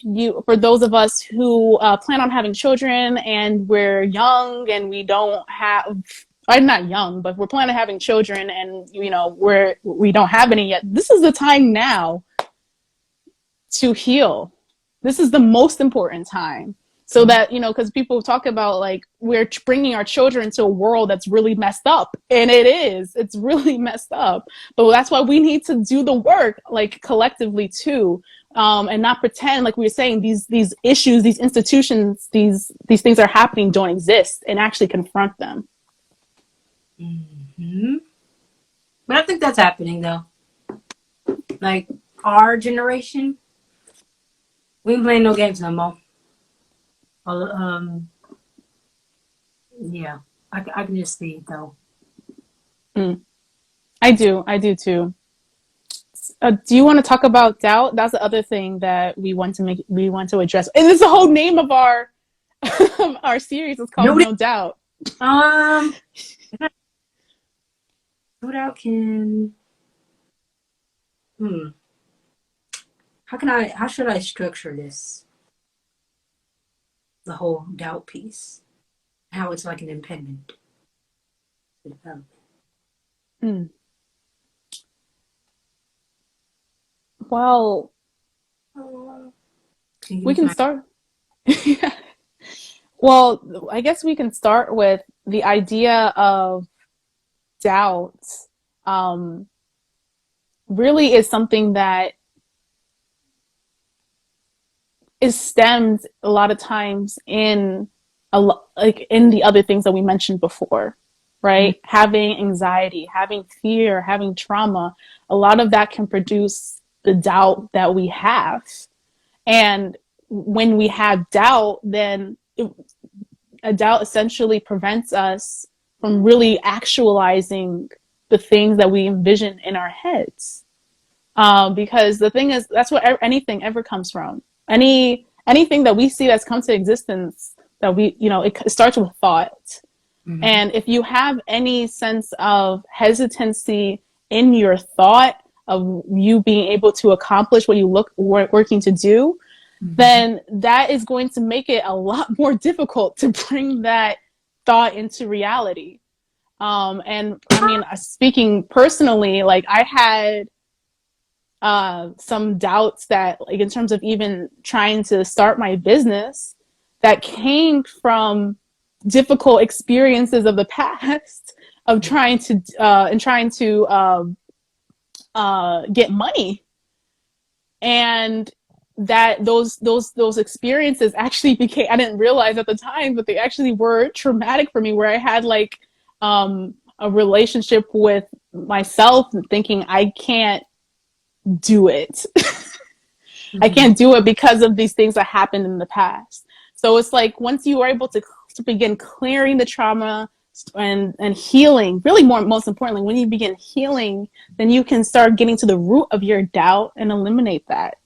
for those of us who plan on having children and we're young and we don't have, I'm not young, but we're planning on having children and, we don't have any yet. This is the time now to heal. This is the most important time. So that, because people talk about like we're bringing our children to a world that's really messed up. And it's really messed up. But that's why we need to do the work, like collectively too, and not pretend, like we were saying, these issues, these institutions, these things are happening don't exist, and actually confront them.
Mm-hmm. But I think that's happening though. Like our generation, we ain't playing no games no more. Yeah, I can just see it though.
I do too. Do you want to talk about doubt? That's the other thing that we want to address, and it's the whole name of our our series is called No Doubt.
No doubt can. How should I structure this? The whole doubt piece. How it's like an impediment to development.
Well, we can start. Yeah. Well, I guess we can start with the idea of doubt. Really is something that is stemmed a lot of times in in the other things that we mentioned before, right? Having anxiety, having fear, having trauma, a lot of that can produce the doubt that we have. And when we have doubt, then a doubt essentially prevents us from really actualizing the things that we envision in our heads. Because the thing is, that's what anything ever comes from. Anything that we see that's come to existence, that it starts with thought. And if you have any sense of hesitancy in your thought of you being able to accomplish what you working to do, then that is going to make it a lot more difficult to bring that thought into reality. And I mean, speaking personally, like I had some doubts that, like, in terms of even trying to start my business, that came from difficult experiences of the past of trying to get money. And that those experiences actually became, I didn't realize at the time, but they actually were traumatic for me, where I had like a relationship with myself thinking I can't do it. I
Mm-hmm.
can't do it because of these things that happened in the past. So it's like once you are able to begin clearing the trauma and healing, really most importantly, when you begin healing, then you can start getting to the root of your doubt and eliminate that.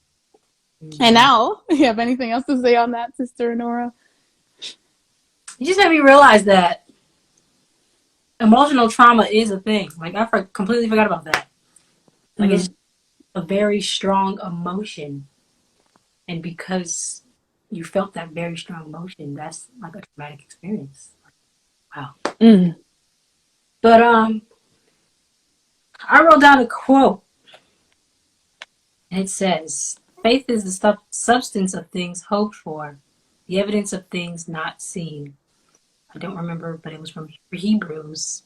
And
Mm-hmm.
now, you have anything else to say on that, Sister Nora?
You just made me realize that emotional trauma is a thing. Like completely forgot about that. Like it's
Mm.
a very strong emotion, and because you felt that very strong emotion, that's like a traumatic experience. Wow.
Mm.
But I wrote down a quote, and it says, "Faith is the substance of things hoped for, the evidence of things not seen." I don't remember, but it was from Hebrews.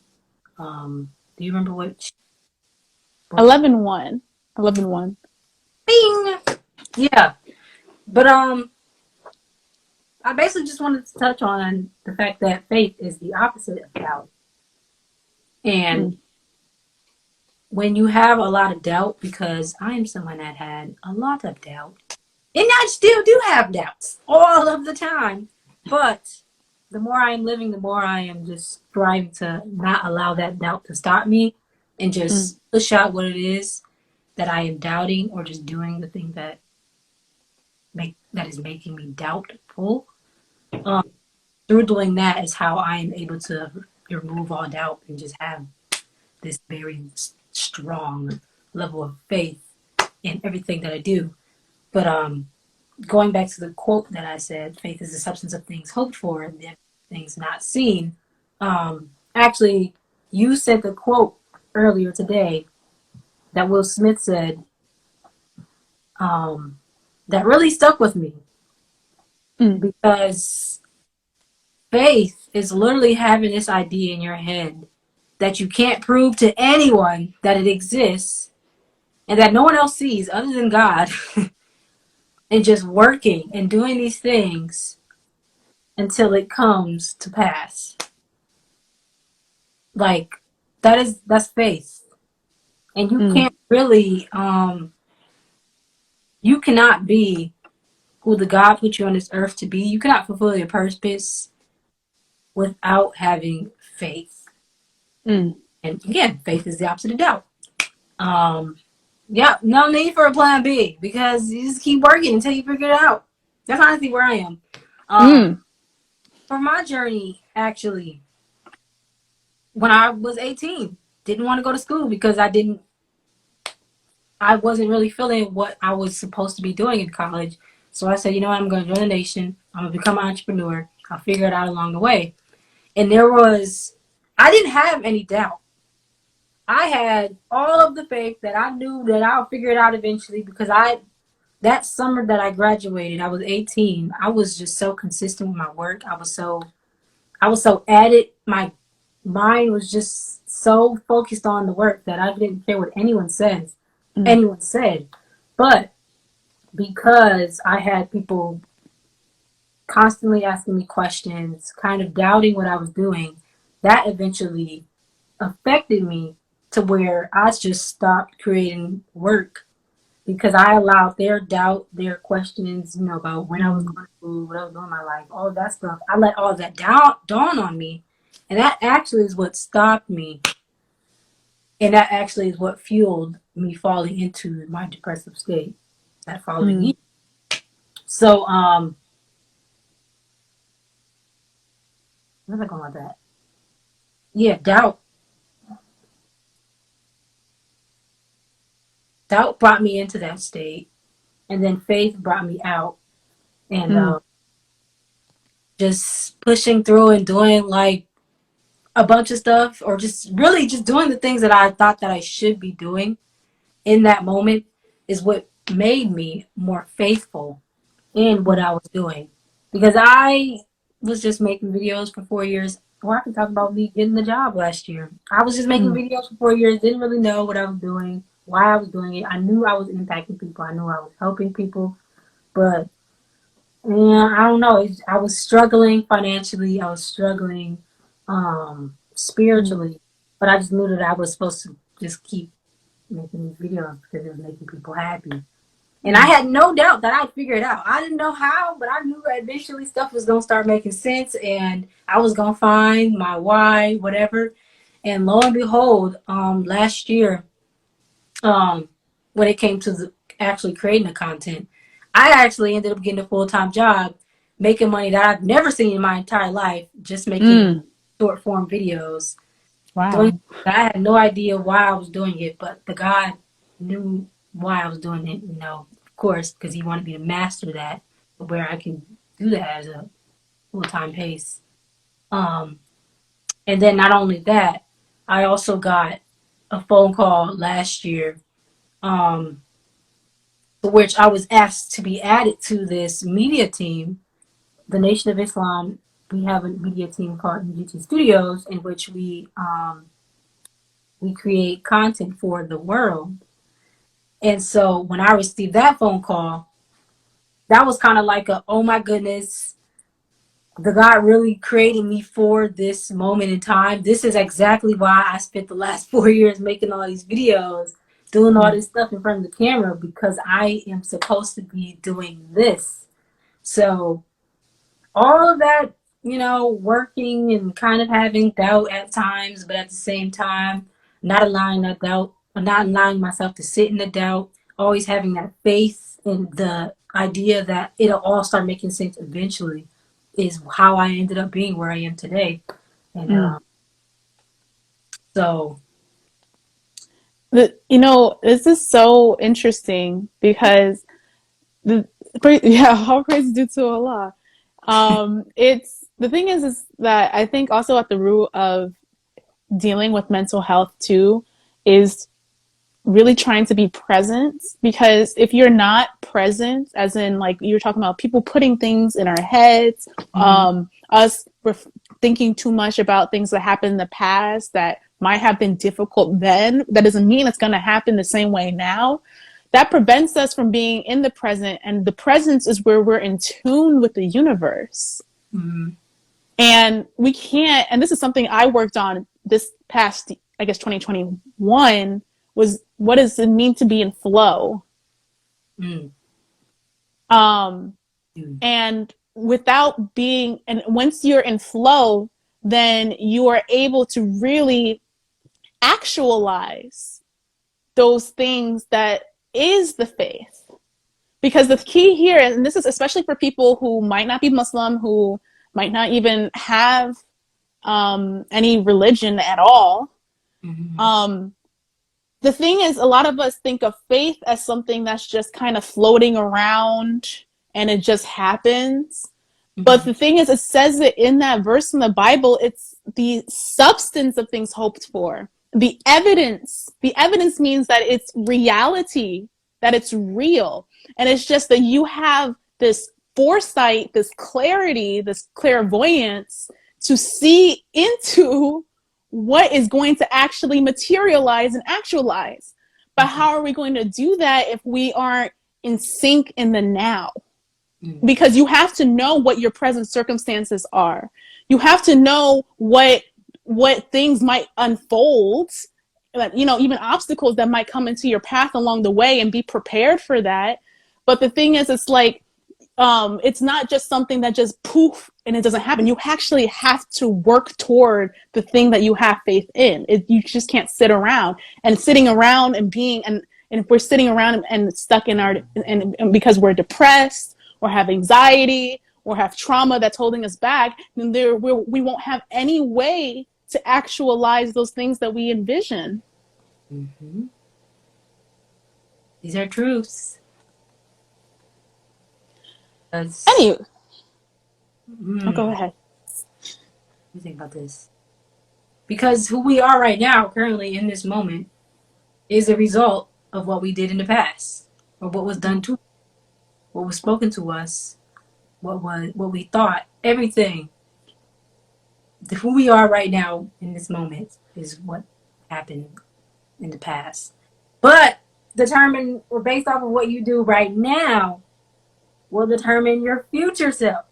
Do you remember what book?
11-1. 11-1.
Bing. Yeah, but I basically just wanted to touch on the fact that faith is the opposite of doubt, and
Mm.
when you have a lot of doubt, because I am someone that had a lot of doubt, and I still do have doubts all of the time, but the more I am living, the more I am just striving to not allow that doubt to stop me and
Mm.
just push out what it is that I am doubting, or just doing the thing that is making me doubtful. Um, Through doing that is how I am able to remove all doubt and just have this very strong level of faith in everything that I do. But going back to the quote that I said, "Faith is the substance of things hoped for, and the things not seen." Actually, you said the quote earlier today that Will Smith said, um, that really stuck with me,
Mm.
because faith is literally having this idea in your head that you can't prove to anyone that it exists and that no one else sees other than God, and just working and doing these things until it comes to pass. Like that's faith. And you
Mm.
can't really you cannot be who the God put you on this earth to be. You cannot fulfill your purpose without having faith.
Mm.
And again, faith is the opposite of doubt. Um yeah, no need for a plan B, because you just keep working until you figure it out. That's honestly where I am.
Mm.
For my journey, actually, when I was 18, didn't want to go to school because I wasn't really feeling what I was supposed to be doing in college. So I said, you know what, I'm going to join the nation. I'm going to become an entrepreneur. I'll figure it out along the way. And I didn't have any doubt. I had all of the faith that I knew that I'll figure it out eventually, because that summer that I graduated, I was 18. I was just so consistent with my work. I was so at it. My mind was just so focused on the work that I didn't care what
Mm.
anyone said. But because I had people constantly asking me questions, kind of doubting what I was doing, that eventually affected me to where I just stopped creating work, because I allowed their doubt, their questions, about when I was
Mm.
going to school, what I was doing in my life, all of that stuff. I let all of that dawn on me. And that actually is what stopped me. And that actually is what fueled me falling into my depressive state that following year.
Mm.
So, where's I going with that? Yeah, doubt brought me into that state, and then faith brought me out, and
Mm.
just pushing through and doing like a bunch of stuff, or just really just doing the things that I thought that I should be doing in that moment, is what made me more faithful in what
Mm.
I was doing. Because I was just making videos for 4 years. Or I can talk about me getting the job last year. I was just making
Mm.
videos for 4 years, didn't really know what I was doing, why I was doing it. I knew I was impacting people. I knew I was helping people. But yeah, I don't know. I was struggling financially. I was struggling
Mm.
spiritually. But I just knew that I was supposed to just keep making these videos because it was making people happy. And I
Mm.
had no doubt that I'd figure it out. I didn't know how, but I knew that eventually stuff was gonna start making sense, and I was gonna find my why, whatever. And lo and behold, last year, um, when it came to actually creating the content, I actually ended up getting a full time job, making money that I've never seen in my entire life, just making
Mm.
short form videos. Doing
Wow.
I had no idea why I was doing it, but the God knew why I was doing it. Of course, because He wanted me to master that, where I can do that as a full time pace. Um, and then not only that, I also got a phone call last year, um, for which I was asked to be added to this media team, the Nation of Islam. We have a media team called NGT Studios, in which we create content for the world. And so when I received that phone call, that was kind of like a, oh my goodness, the God really created me for this moment in time. This is exactly why I spent the last 4 years making all these videos, doing all
Mm.
this stuff in front of the camera, because I am supposed to be doing this. So all of that, working and kind of having doubt at times, but at the same time, not allowing myself to sit in the doubt, always having that faith in the idea that it'll all start making sense eventually, is how I ended up being where I am today. And
Mm.
so,
This is so interesting because the yeah, all praise due to Allah. It's the thing is that I think also at the root of dealing with mental health too is really trying to be present, because if you're not present, as in like you were talking about people putting things in our heads,
mhm,
us thinking too much about things that happened in the past that might have been difficult then, that doesn't mean it's going to happen the same way now. That prevents us from being in the present, and the presence is where we're in tune with the universe.
mhm,
And we can't, and this is something I worked on this past, I guess, 2021, was what does it mean to be in flow?
mhm,
Um,
mhm,
and without being, and once you're in flow, then you are able to really actualize those things that is the faith. Because the key here, and this is especially for people who might not be Muslim, who might not even have any religion at all.
mhm,
Um, the thing is, a lot of us think of faith as something that's just kind of floating around and it just happens. But
mhm,
the thing is, it says it in that verse in the Bible, it's the substance of things hoped for. The evidence. The evidence means that it's reality, that it's real. And it's just that you have this foresight, this clarity, this clairvoyance to see into what is going to actually materialize and actualize. But
mhm,
how are we going to do that if we aren't in sync in the now?
mhm,
Because you have to know what your present circumstances are. You have to know what things might unfold, even obstacles that might come into your path along the way, and be prepared for that. But the thing is, it's like, it's not just something that just poof and it doesn't happen. You actually have to work toward the thing that you have faith in. You just can't sit around, and sitting around and being, and if we're sitting around and stuck in our, and because we're depressed or have anxiety or have trauma that's holding us back, then we won't have any way to actualize those things that we envision.
mhm. These are truths. That's,
Anyway, I'll go
mm,
ahead.
let me think about this. Because who we are right now, currently in this moment, is a result of what we did in the past, or what was done to, what was spoken to us, what we thought. Everything. Who we are right now in this moment is what happened in the past. But determined or based off of what you do right now, will determine your future self.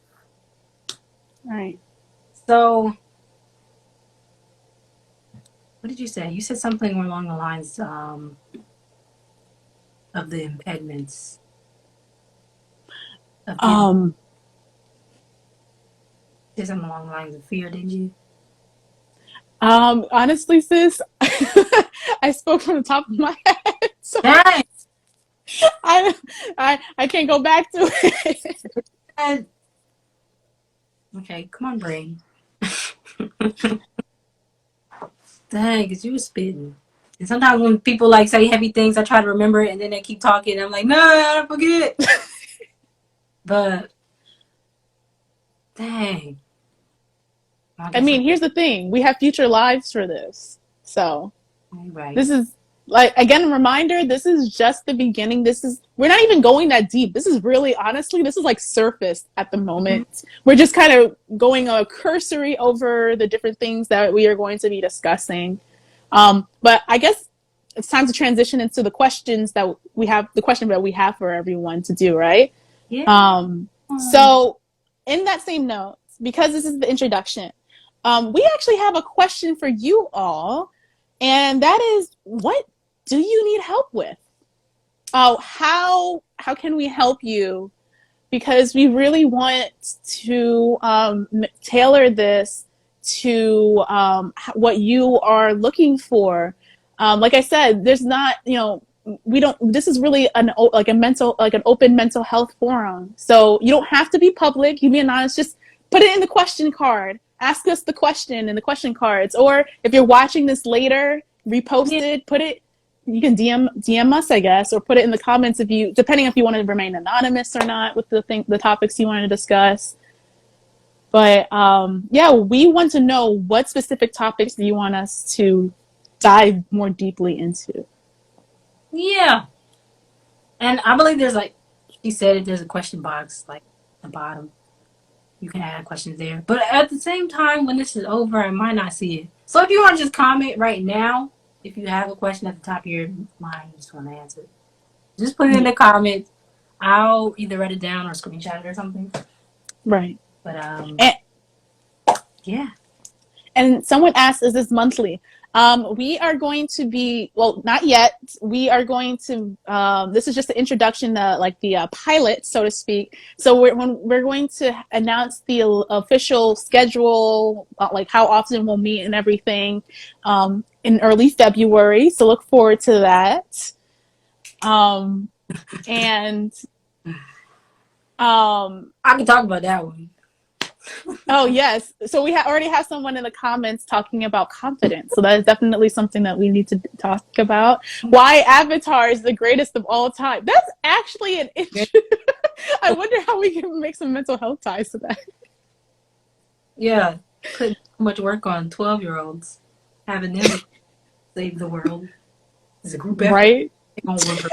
Right.
So, what did you say? You said something along the lines of the impediments of getting.
Um,
You said something along the lines of fear, didn't you?
Honestly, sis, I spoke from the top of my head, so
Dang!
I, I can't go back to it.
Okay, come on, brain. Dang, because you was spitting. And sometimes when people like say heavy things, I try to remember it, and then they keep talking. And I'm like, no, I don't forget. But dang, I
I
guess
mean, here's the thing: we have future lives for this, so
you're right.
this is like again a reminder. This is just the beginning. This is we're not even going that deep. This is really honestly, this is like surface at the
Mhm.
moment. We're just kind of going a cursory over the different things that we are going to be discussing. But I guess it's time to transition into the questions that we have, the question that we have for everyone to do, right?
Yeah.
So, in that same note, because this is the introduction, we actually have a question for you all, and that is, what do you need help with? Oh, how can we help you? Because we really want to tailor this to what you are looking for. Like I said, there's not, we don't. This is really like a mental, like an open mental health forum. So you don't have to be public. You be anonymous. Just put it in the question card. Ask us the question in the question cards, or if you're watching this later, repost
Yeah.
it. Put it, you can DM us, I guess, or put it in the comments if you, depending if you want to remain anonymous or not with the topics you want to discuss. But yeah, we want to know what specific topics do you want us to dive more deeply into.
Yeah. And I believe there's like she said it. There's a question box like at the bottom. You can add questions there. But at the same time, when this is over, I might not see it. So if you want to just comment right now, if you have a question at the top of your mind, you just want to answer, just put it in
Yeah,
the comments. I'll either write it down or screenshot it or something.
right.
But
And
yeah,
And someone asked, is this monthly? We are going to be, well, not yet. We are going to, this is just the introduction, like the pilot, so to speak. So we're going to announce the official schedule, like how often we'll meet and everything, in early February. So look forward to that. Um, and, um,
I can talk about that one.
Oh yes. So we already have someone in the comments talking about confidence. So that is definitely something that we need to talk about. Why Avatar is the greatest of all time. That's actually an issue. I wonder how we can make some mental health ties to that.
Yeah, putting too much work on 12-year-olds, having them save the world is a group effort.
Right?
They gonna work.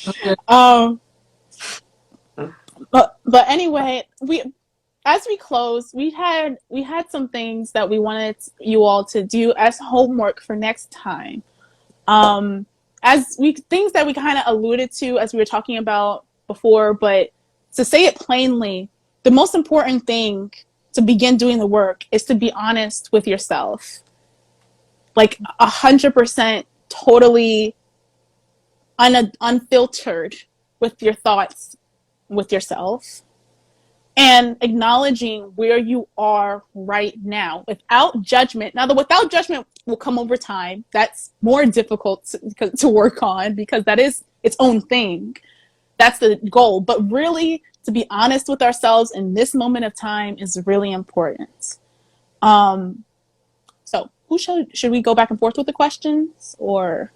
Okay.
Um but anyway, we as we close, we had some things that we wanted you all to do as homework for next time. um as we things that we kind of alluded to as we were talking about before, but to say it plainly, the most important thing to begin doing the work is to be honest with yourself, like 100%, totally unfiltered with your thoughts, with yourself, and acknowledging where you are right now without judgment. Now, the without judgment will come over time. That's more difficult to work on because that is its own thing. That's the goal. But really, to be honest with ourselves in this moment of time is really important. Um, so, who should we go back and forth with the questions, or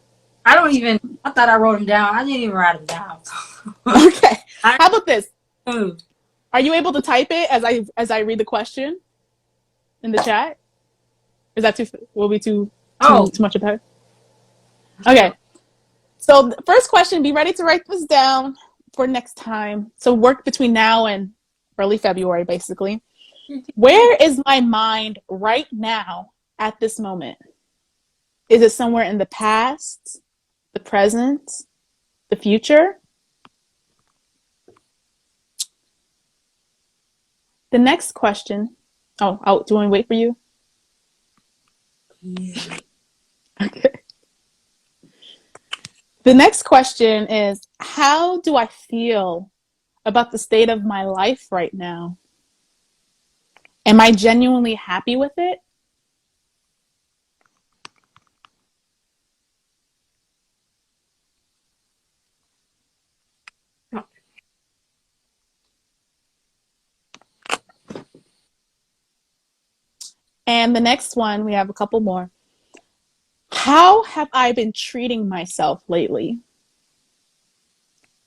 I don't even. I thought I wrote them down. I didn't even write them down.
okay?
I
How about this?
moved.
Are you able to type it as I read the question in the chat? Is that too will be
Oh,
too much of her?
sure.
Okay. So the first question, be ready to write this down for next time. So work between now and early February, basically. Where is my mind right now at this moment? Is it somewhere in the past, the present, the future? The next question. Oh, do you want me to wait for you?
Yeah.
Okay. The next question is, how do I feel about the state of my life right now? Am I genuinely happy with it? And the next one, we have a couple more. How have I been treating myself lately?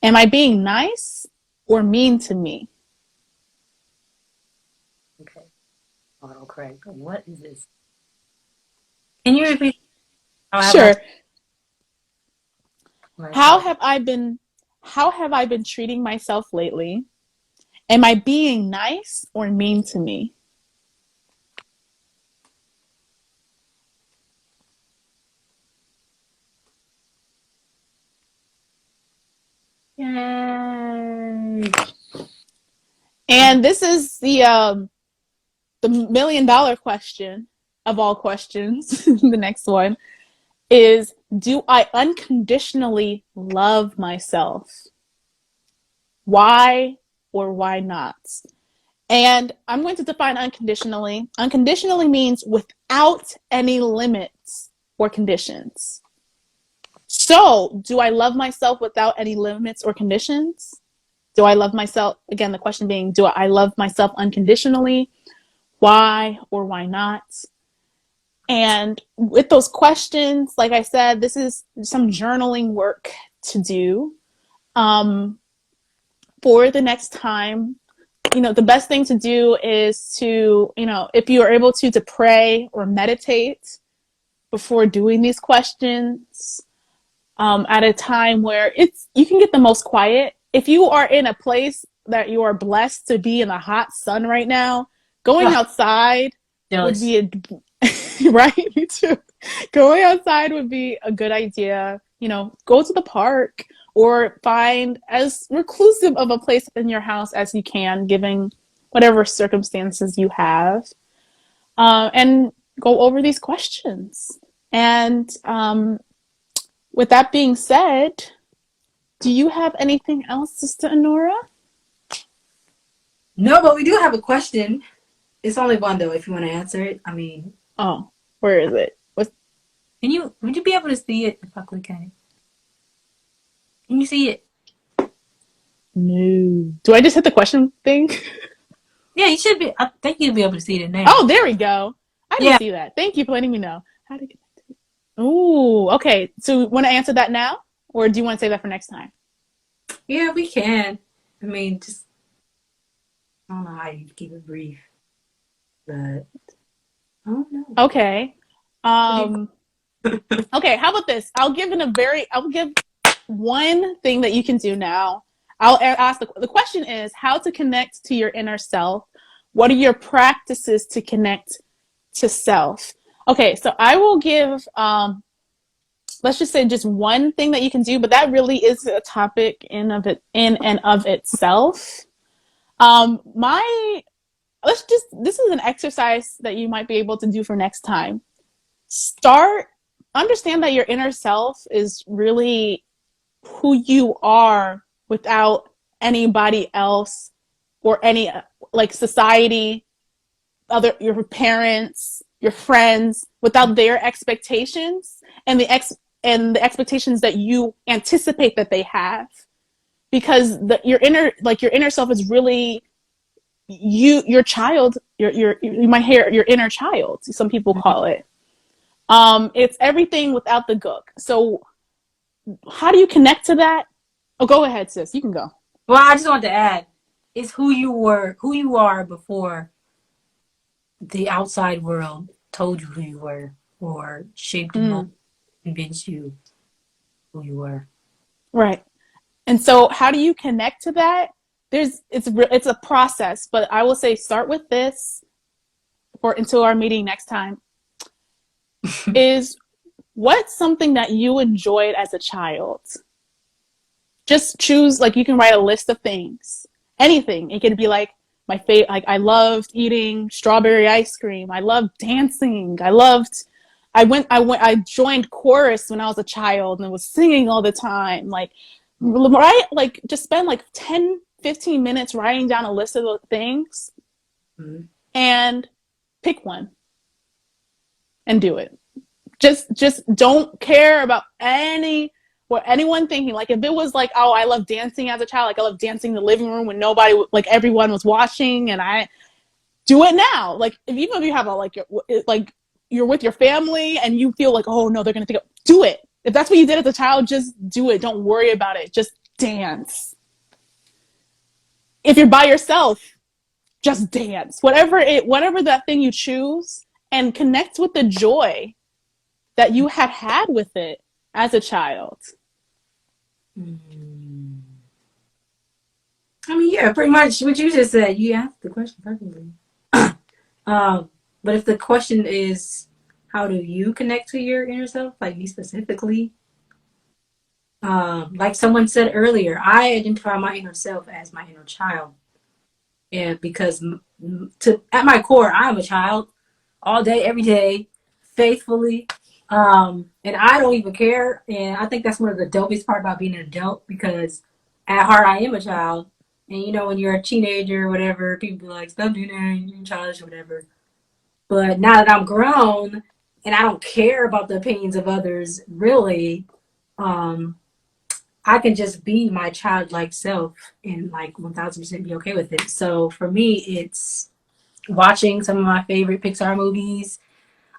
Am I being nice or mean to me?
Okay. Autocorrect. What is this? Can you repeat? How have I?
Sure. How
Myself.
have I been how have I been treating myself lately? Am I being nice or mean to me?
Yay.
And this is the $1 million question of all questions. The next one is, do I unconditionally love myself? Why or why not? And I'm going to define unconditionally. Unconditionally means without any limits or conditions. So, do I love myself without any limits or conditions? Do I love myself? Again, the question being, do I love myself unconditionally? Why or why not? And with those questions, like I said, this is some journaling work to do um, for the next time. The best thing to do is to, if you are able to pray or meditate before doing these questions at a time where you can get the most quiet. If you are in a place that you are blessed to be in the hot sun right now, going
Ugh,
outside would
jealous.
be right. Me too. Going outside would be a good idea. Go to the park or find as reclusive of a place in your house as you can, given whatever circumstances you have, and go over these questions. And with that being said, do you have anything else, Sister Honora?
No, but we do have a question. It's only one though. If you want to answer it, I mean,
Oh, where is it?
would you be able to see it if I click on it? Can you see it?
No. Do I just hit the question thing?
Yeah, you should be. I think you'll be able to see it now.
Oh, there we go. I didn't
Yeah,
see that. Thank you for letting me know. How to get back to it. Ooh, okay. So, want to answer that now, or do you want to save that for next time?
yeah, we can. I mean, just I don't know how you keep it brief, but I don't know.
Okay.
What do you?
Um. Okay. How about this? I'll give one thing that you can do now. I'll ask the question is how to connect to your inner self. What are your practices to connect to self? Okay, so I will give let's just say just one thing that you can do, but that really is a topic in and of itself. My this is an exercise that you might be able to do for next time. Understand that your inner self is really who you are without anybody else or any like society, your parents, your friends, without their expectations and the expectations that you anticipate that they have, because your inner self is really your child, you might hear your inner child, some people call it. It's everything without the gook. So how do you connect to that? Oh, go ahead, sis. You can go.
Well, I just wanted to add, it's who you are before the outside world told you who you were or shaped and molded,
Mm,
convinced you who you were.
right. And so, how do you connect to that? It's a process, but I will say start with this for until our meeting next time. Is what's something that you enjoyed as a child? Just choose, like, you can write a list of things, anything. It could be like Like I loved eating strawberry ice cream. I loved dancing. I joined chorus when I was a child and was singing all the time. Like, right? Like, just spend like 10, 15 minutes writing down a list of the things
Mhm.
and pick one and do it. Just don't care about what anyone thinking. Like, if it was like, oh, I love dancing as a child, like I love dancing in the living room when nobody, like everyone was watching, and I do it now. Like, even if you have a like you're with your family and you feel like, oh no, they're gonna think, do it. If that's what you did as a child, just do it. Don't worry about it. Just dance. If you're by yourself, just dance. Whatever that thing you choose, and connect with the joy that you had with it as a child.
Mm. I mean, yeah, pretty much what you just said. You asked the question perfectly. Um, but if the question is, how do you connect to your inner self, like me specifically? Like someone said earlier, I identify my inner self as my inner child, and because to at my core, I'm a child, all day, every day, faithfully. And I don't even care. And I think that's one of the dopest part about being an adult because at heart I am a child. And you know, when you're a teenager or whatever, people be like, stop doing that, you're childish or whatever. But now that I'm grown and I don't care about the opinions of others, really, um, I can just be my childlike self and like 1000% be okay with it. So for me, it's watching some of my favorite Pixar movies.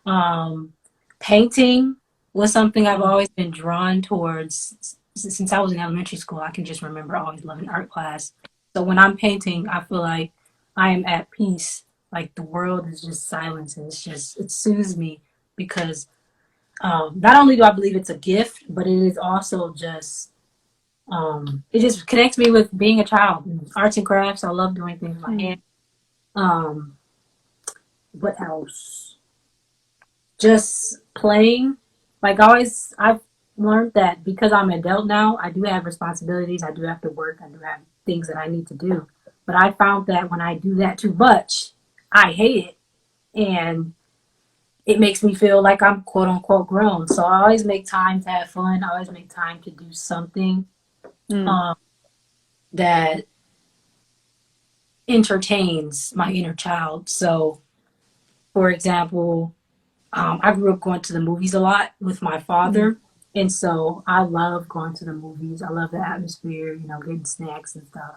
Um, Painting was something I've always been drawn towards since I was in elementary school. I can just remember always loving art class. So when I'm painting, I feel like I am at peace. Like the world is just silence, and it soothes me because not only do I believe it's a gift, but it is also just it just connects me with being a child. Arts and crafts. I love doing things with my
Mm.
hands. Um, what else? Just playing. Like always, I've learned that because I'm an adult now, I do have responsibilities. I do have to work. I do have things that I need to do. But I found that when I do that too much, I hate it. And it makes me feel like I'm quote unquote grown. So I always make time to have fun. I always make time to do something
Mm.
um, that entertains my inner child. So, for example, I grew up going to the movies a lot with my
Mm.
father. And so I love going to the movies. I love the atmosphere, you know, getting snacks and stuff.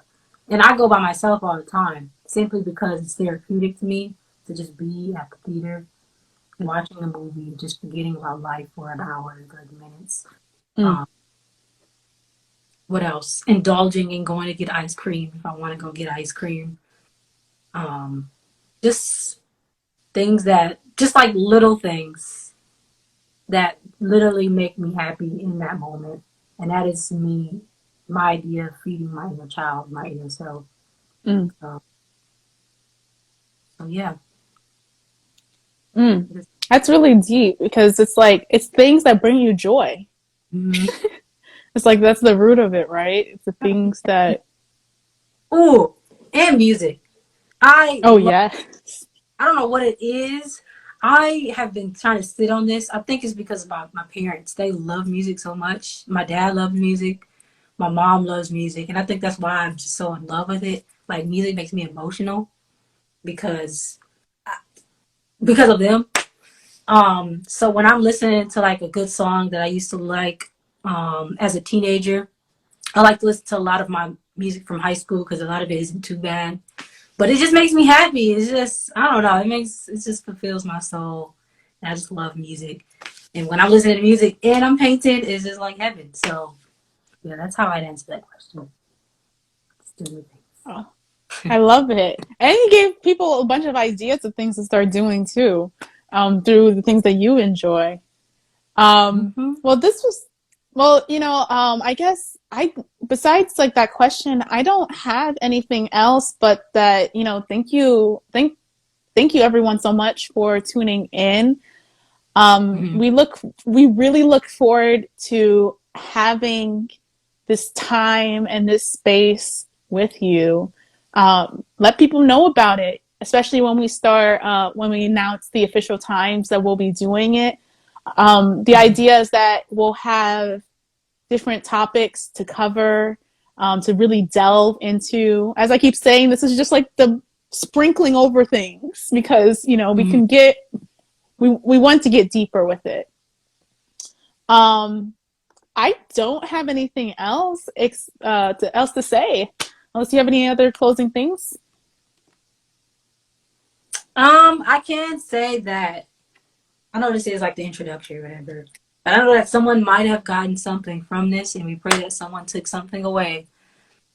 And I go by myself all the time simply because it's therapeutic to me to just be at the theater watching a movie, just forgetting about life for an hour and 30 minutes.
Mm.
Um, what else? Indulging in going to get ice cream if I want to go get ice cream. Um, just things that, just like little things that literally make me happy in that moment. And that is me, my idea of feeding my inner child, my inner self.
Mm.
So, so yeah.
Mm. That's really deep because it's like it's things that bring you joy.
Mm-hmm.
It's like that's the root of it, right? It's the things that.
Oh, and music. I
Oh
love,
yeah.
I don't know what it is. I have been trying to sit on this. I think it's because of my parents. They love music so much. My dad loves music. My mom loves music. And I think that's why I'm just so in love with it. Like music makes me emotional because because of them. So when I'm listening to like a good song that I used to like as a teenager, I like to listen to a lot of my music from high school because a lot of it isn't too bad. But it just makes me happy. It's just I don't know. It just fulfills my soul. And I just love music. And when I'm listening to music and I'm painting, it's just like heaven. So yeah, that's how I'd answer that question. Just do
Oh, I love it. And you gave people a bunch of ideas of things to start doing too, through the things that you enjoy.
mm-hmm.
Well, this was, well, I guess besides like that question, I don't have anything else, but that, thank you everyone so much for tuning in.
Mm-hmm.
We really look forward to having this time and this space with you. Let people know about it, especially when we start, when we announce the official times that we'll be doing it. The
Mhm.
idea is that we'll have different topics to cover, to really delve into. As I keep saying, this is just like the sprinkling over things because, you know,
Mhm.
we want to get deeper with it. Um, I don't have anything else to say, unless you have any other closing things.
I can say that I know this is like the introductory or whatever, but I know that someone might have gotten something from this, and we pray that someone took something away.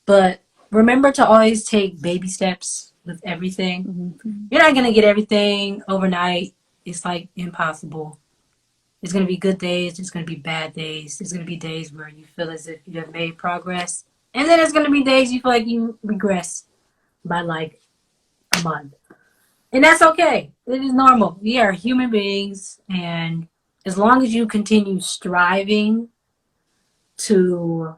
But remember to always take baby steps with everything.
Mm-hmm.
You're not gonna get everything overnight. It's like impossible. There's gonna be good days. There's gonna be bad days. There's gonna be days where you feel as if you have made progress, and then there's gonna be days you feel like you regress by like a month. And that's okay. It is normal. We are human beings, and as long as you continue striving to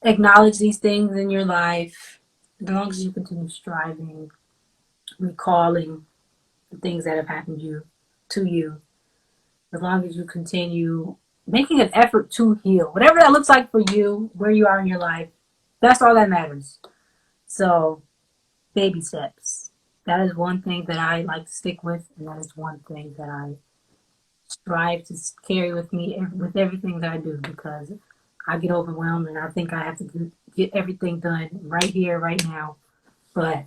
acknowledge these things in your life, as long as you continue striving, recalling the things that have happened to you, as long as you continue making an effort to heal, whatever that looks like for you, where you are in your life, that's all that matters. So, baby steps. That is one thing that I like to stick with, and that is one thing that I strive to carry with me with everything that I do because I get overwhelmed and I think I have to get everything done right here, right now. But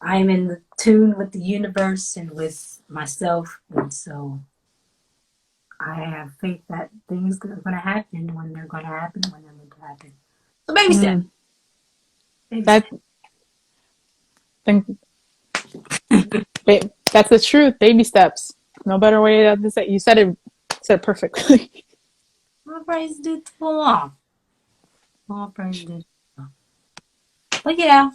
I am in the tune with the universe and with myself, and so I have faith that things are going to happen when they're going to happen when they're meant to happen. So baby step,
Mm,
baby
that
step.
then that's the truth. Baby steps. No better way to say. You said it perfectly.
All praise due to Allah. All praise due to Allah. But yeah,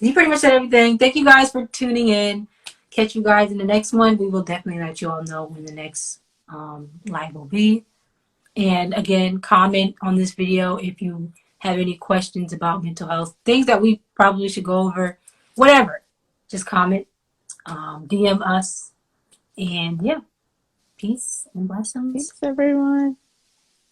you pretty much said everything. Thank you guys for tuning in. Catch you guys in the next one. We will definitely let you all know when the next live will be. And again, comment on this video if you have any questions about mental health, things that we probably should go over, whatever. Just comment, DM us, and yeah, peace and blessings.
Thanks, everyone.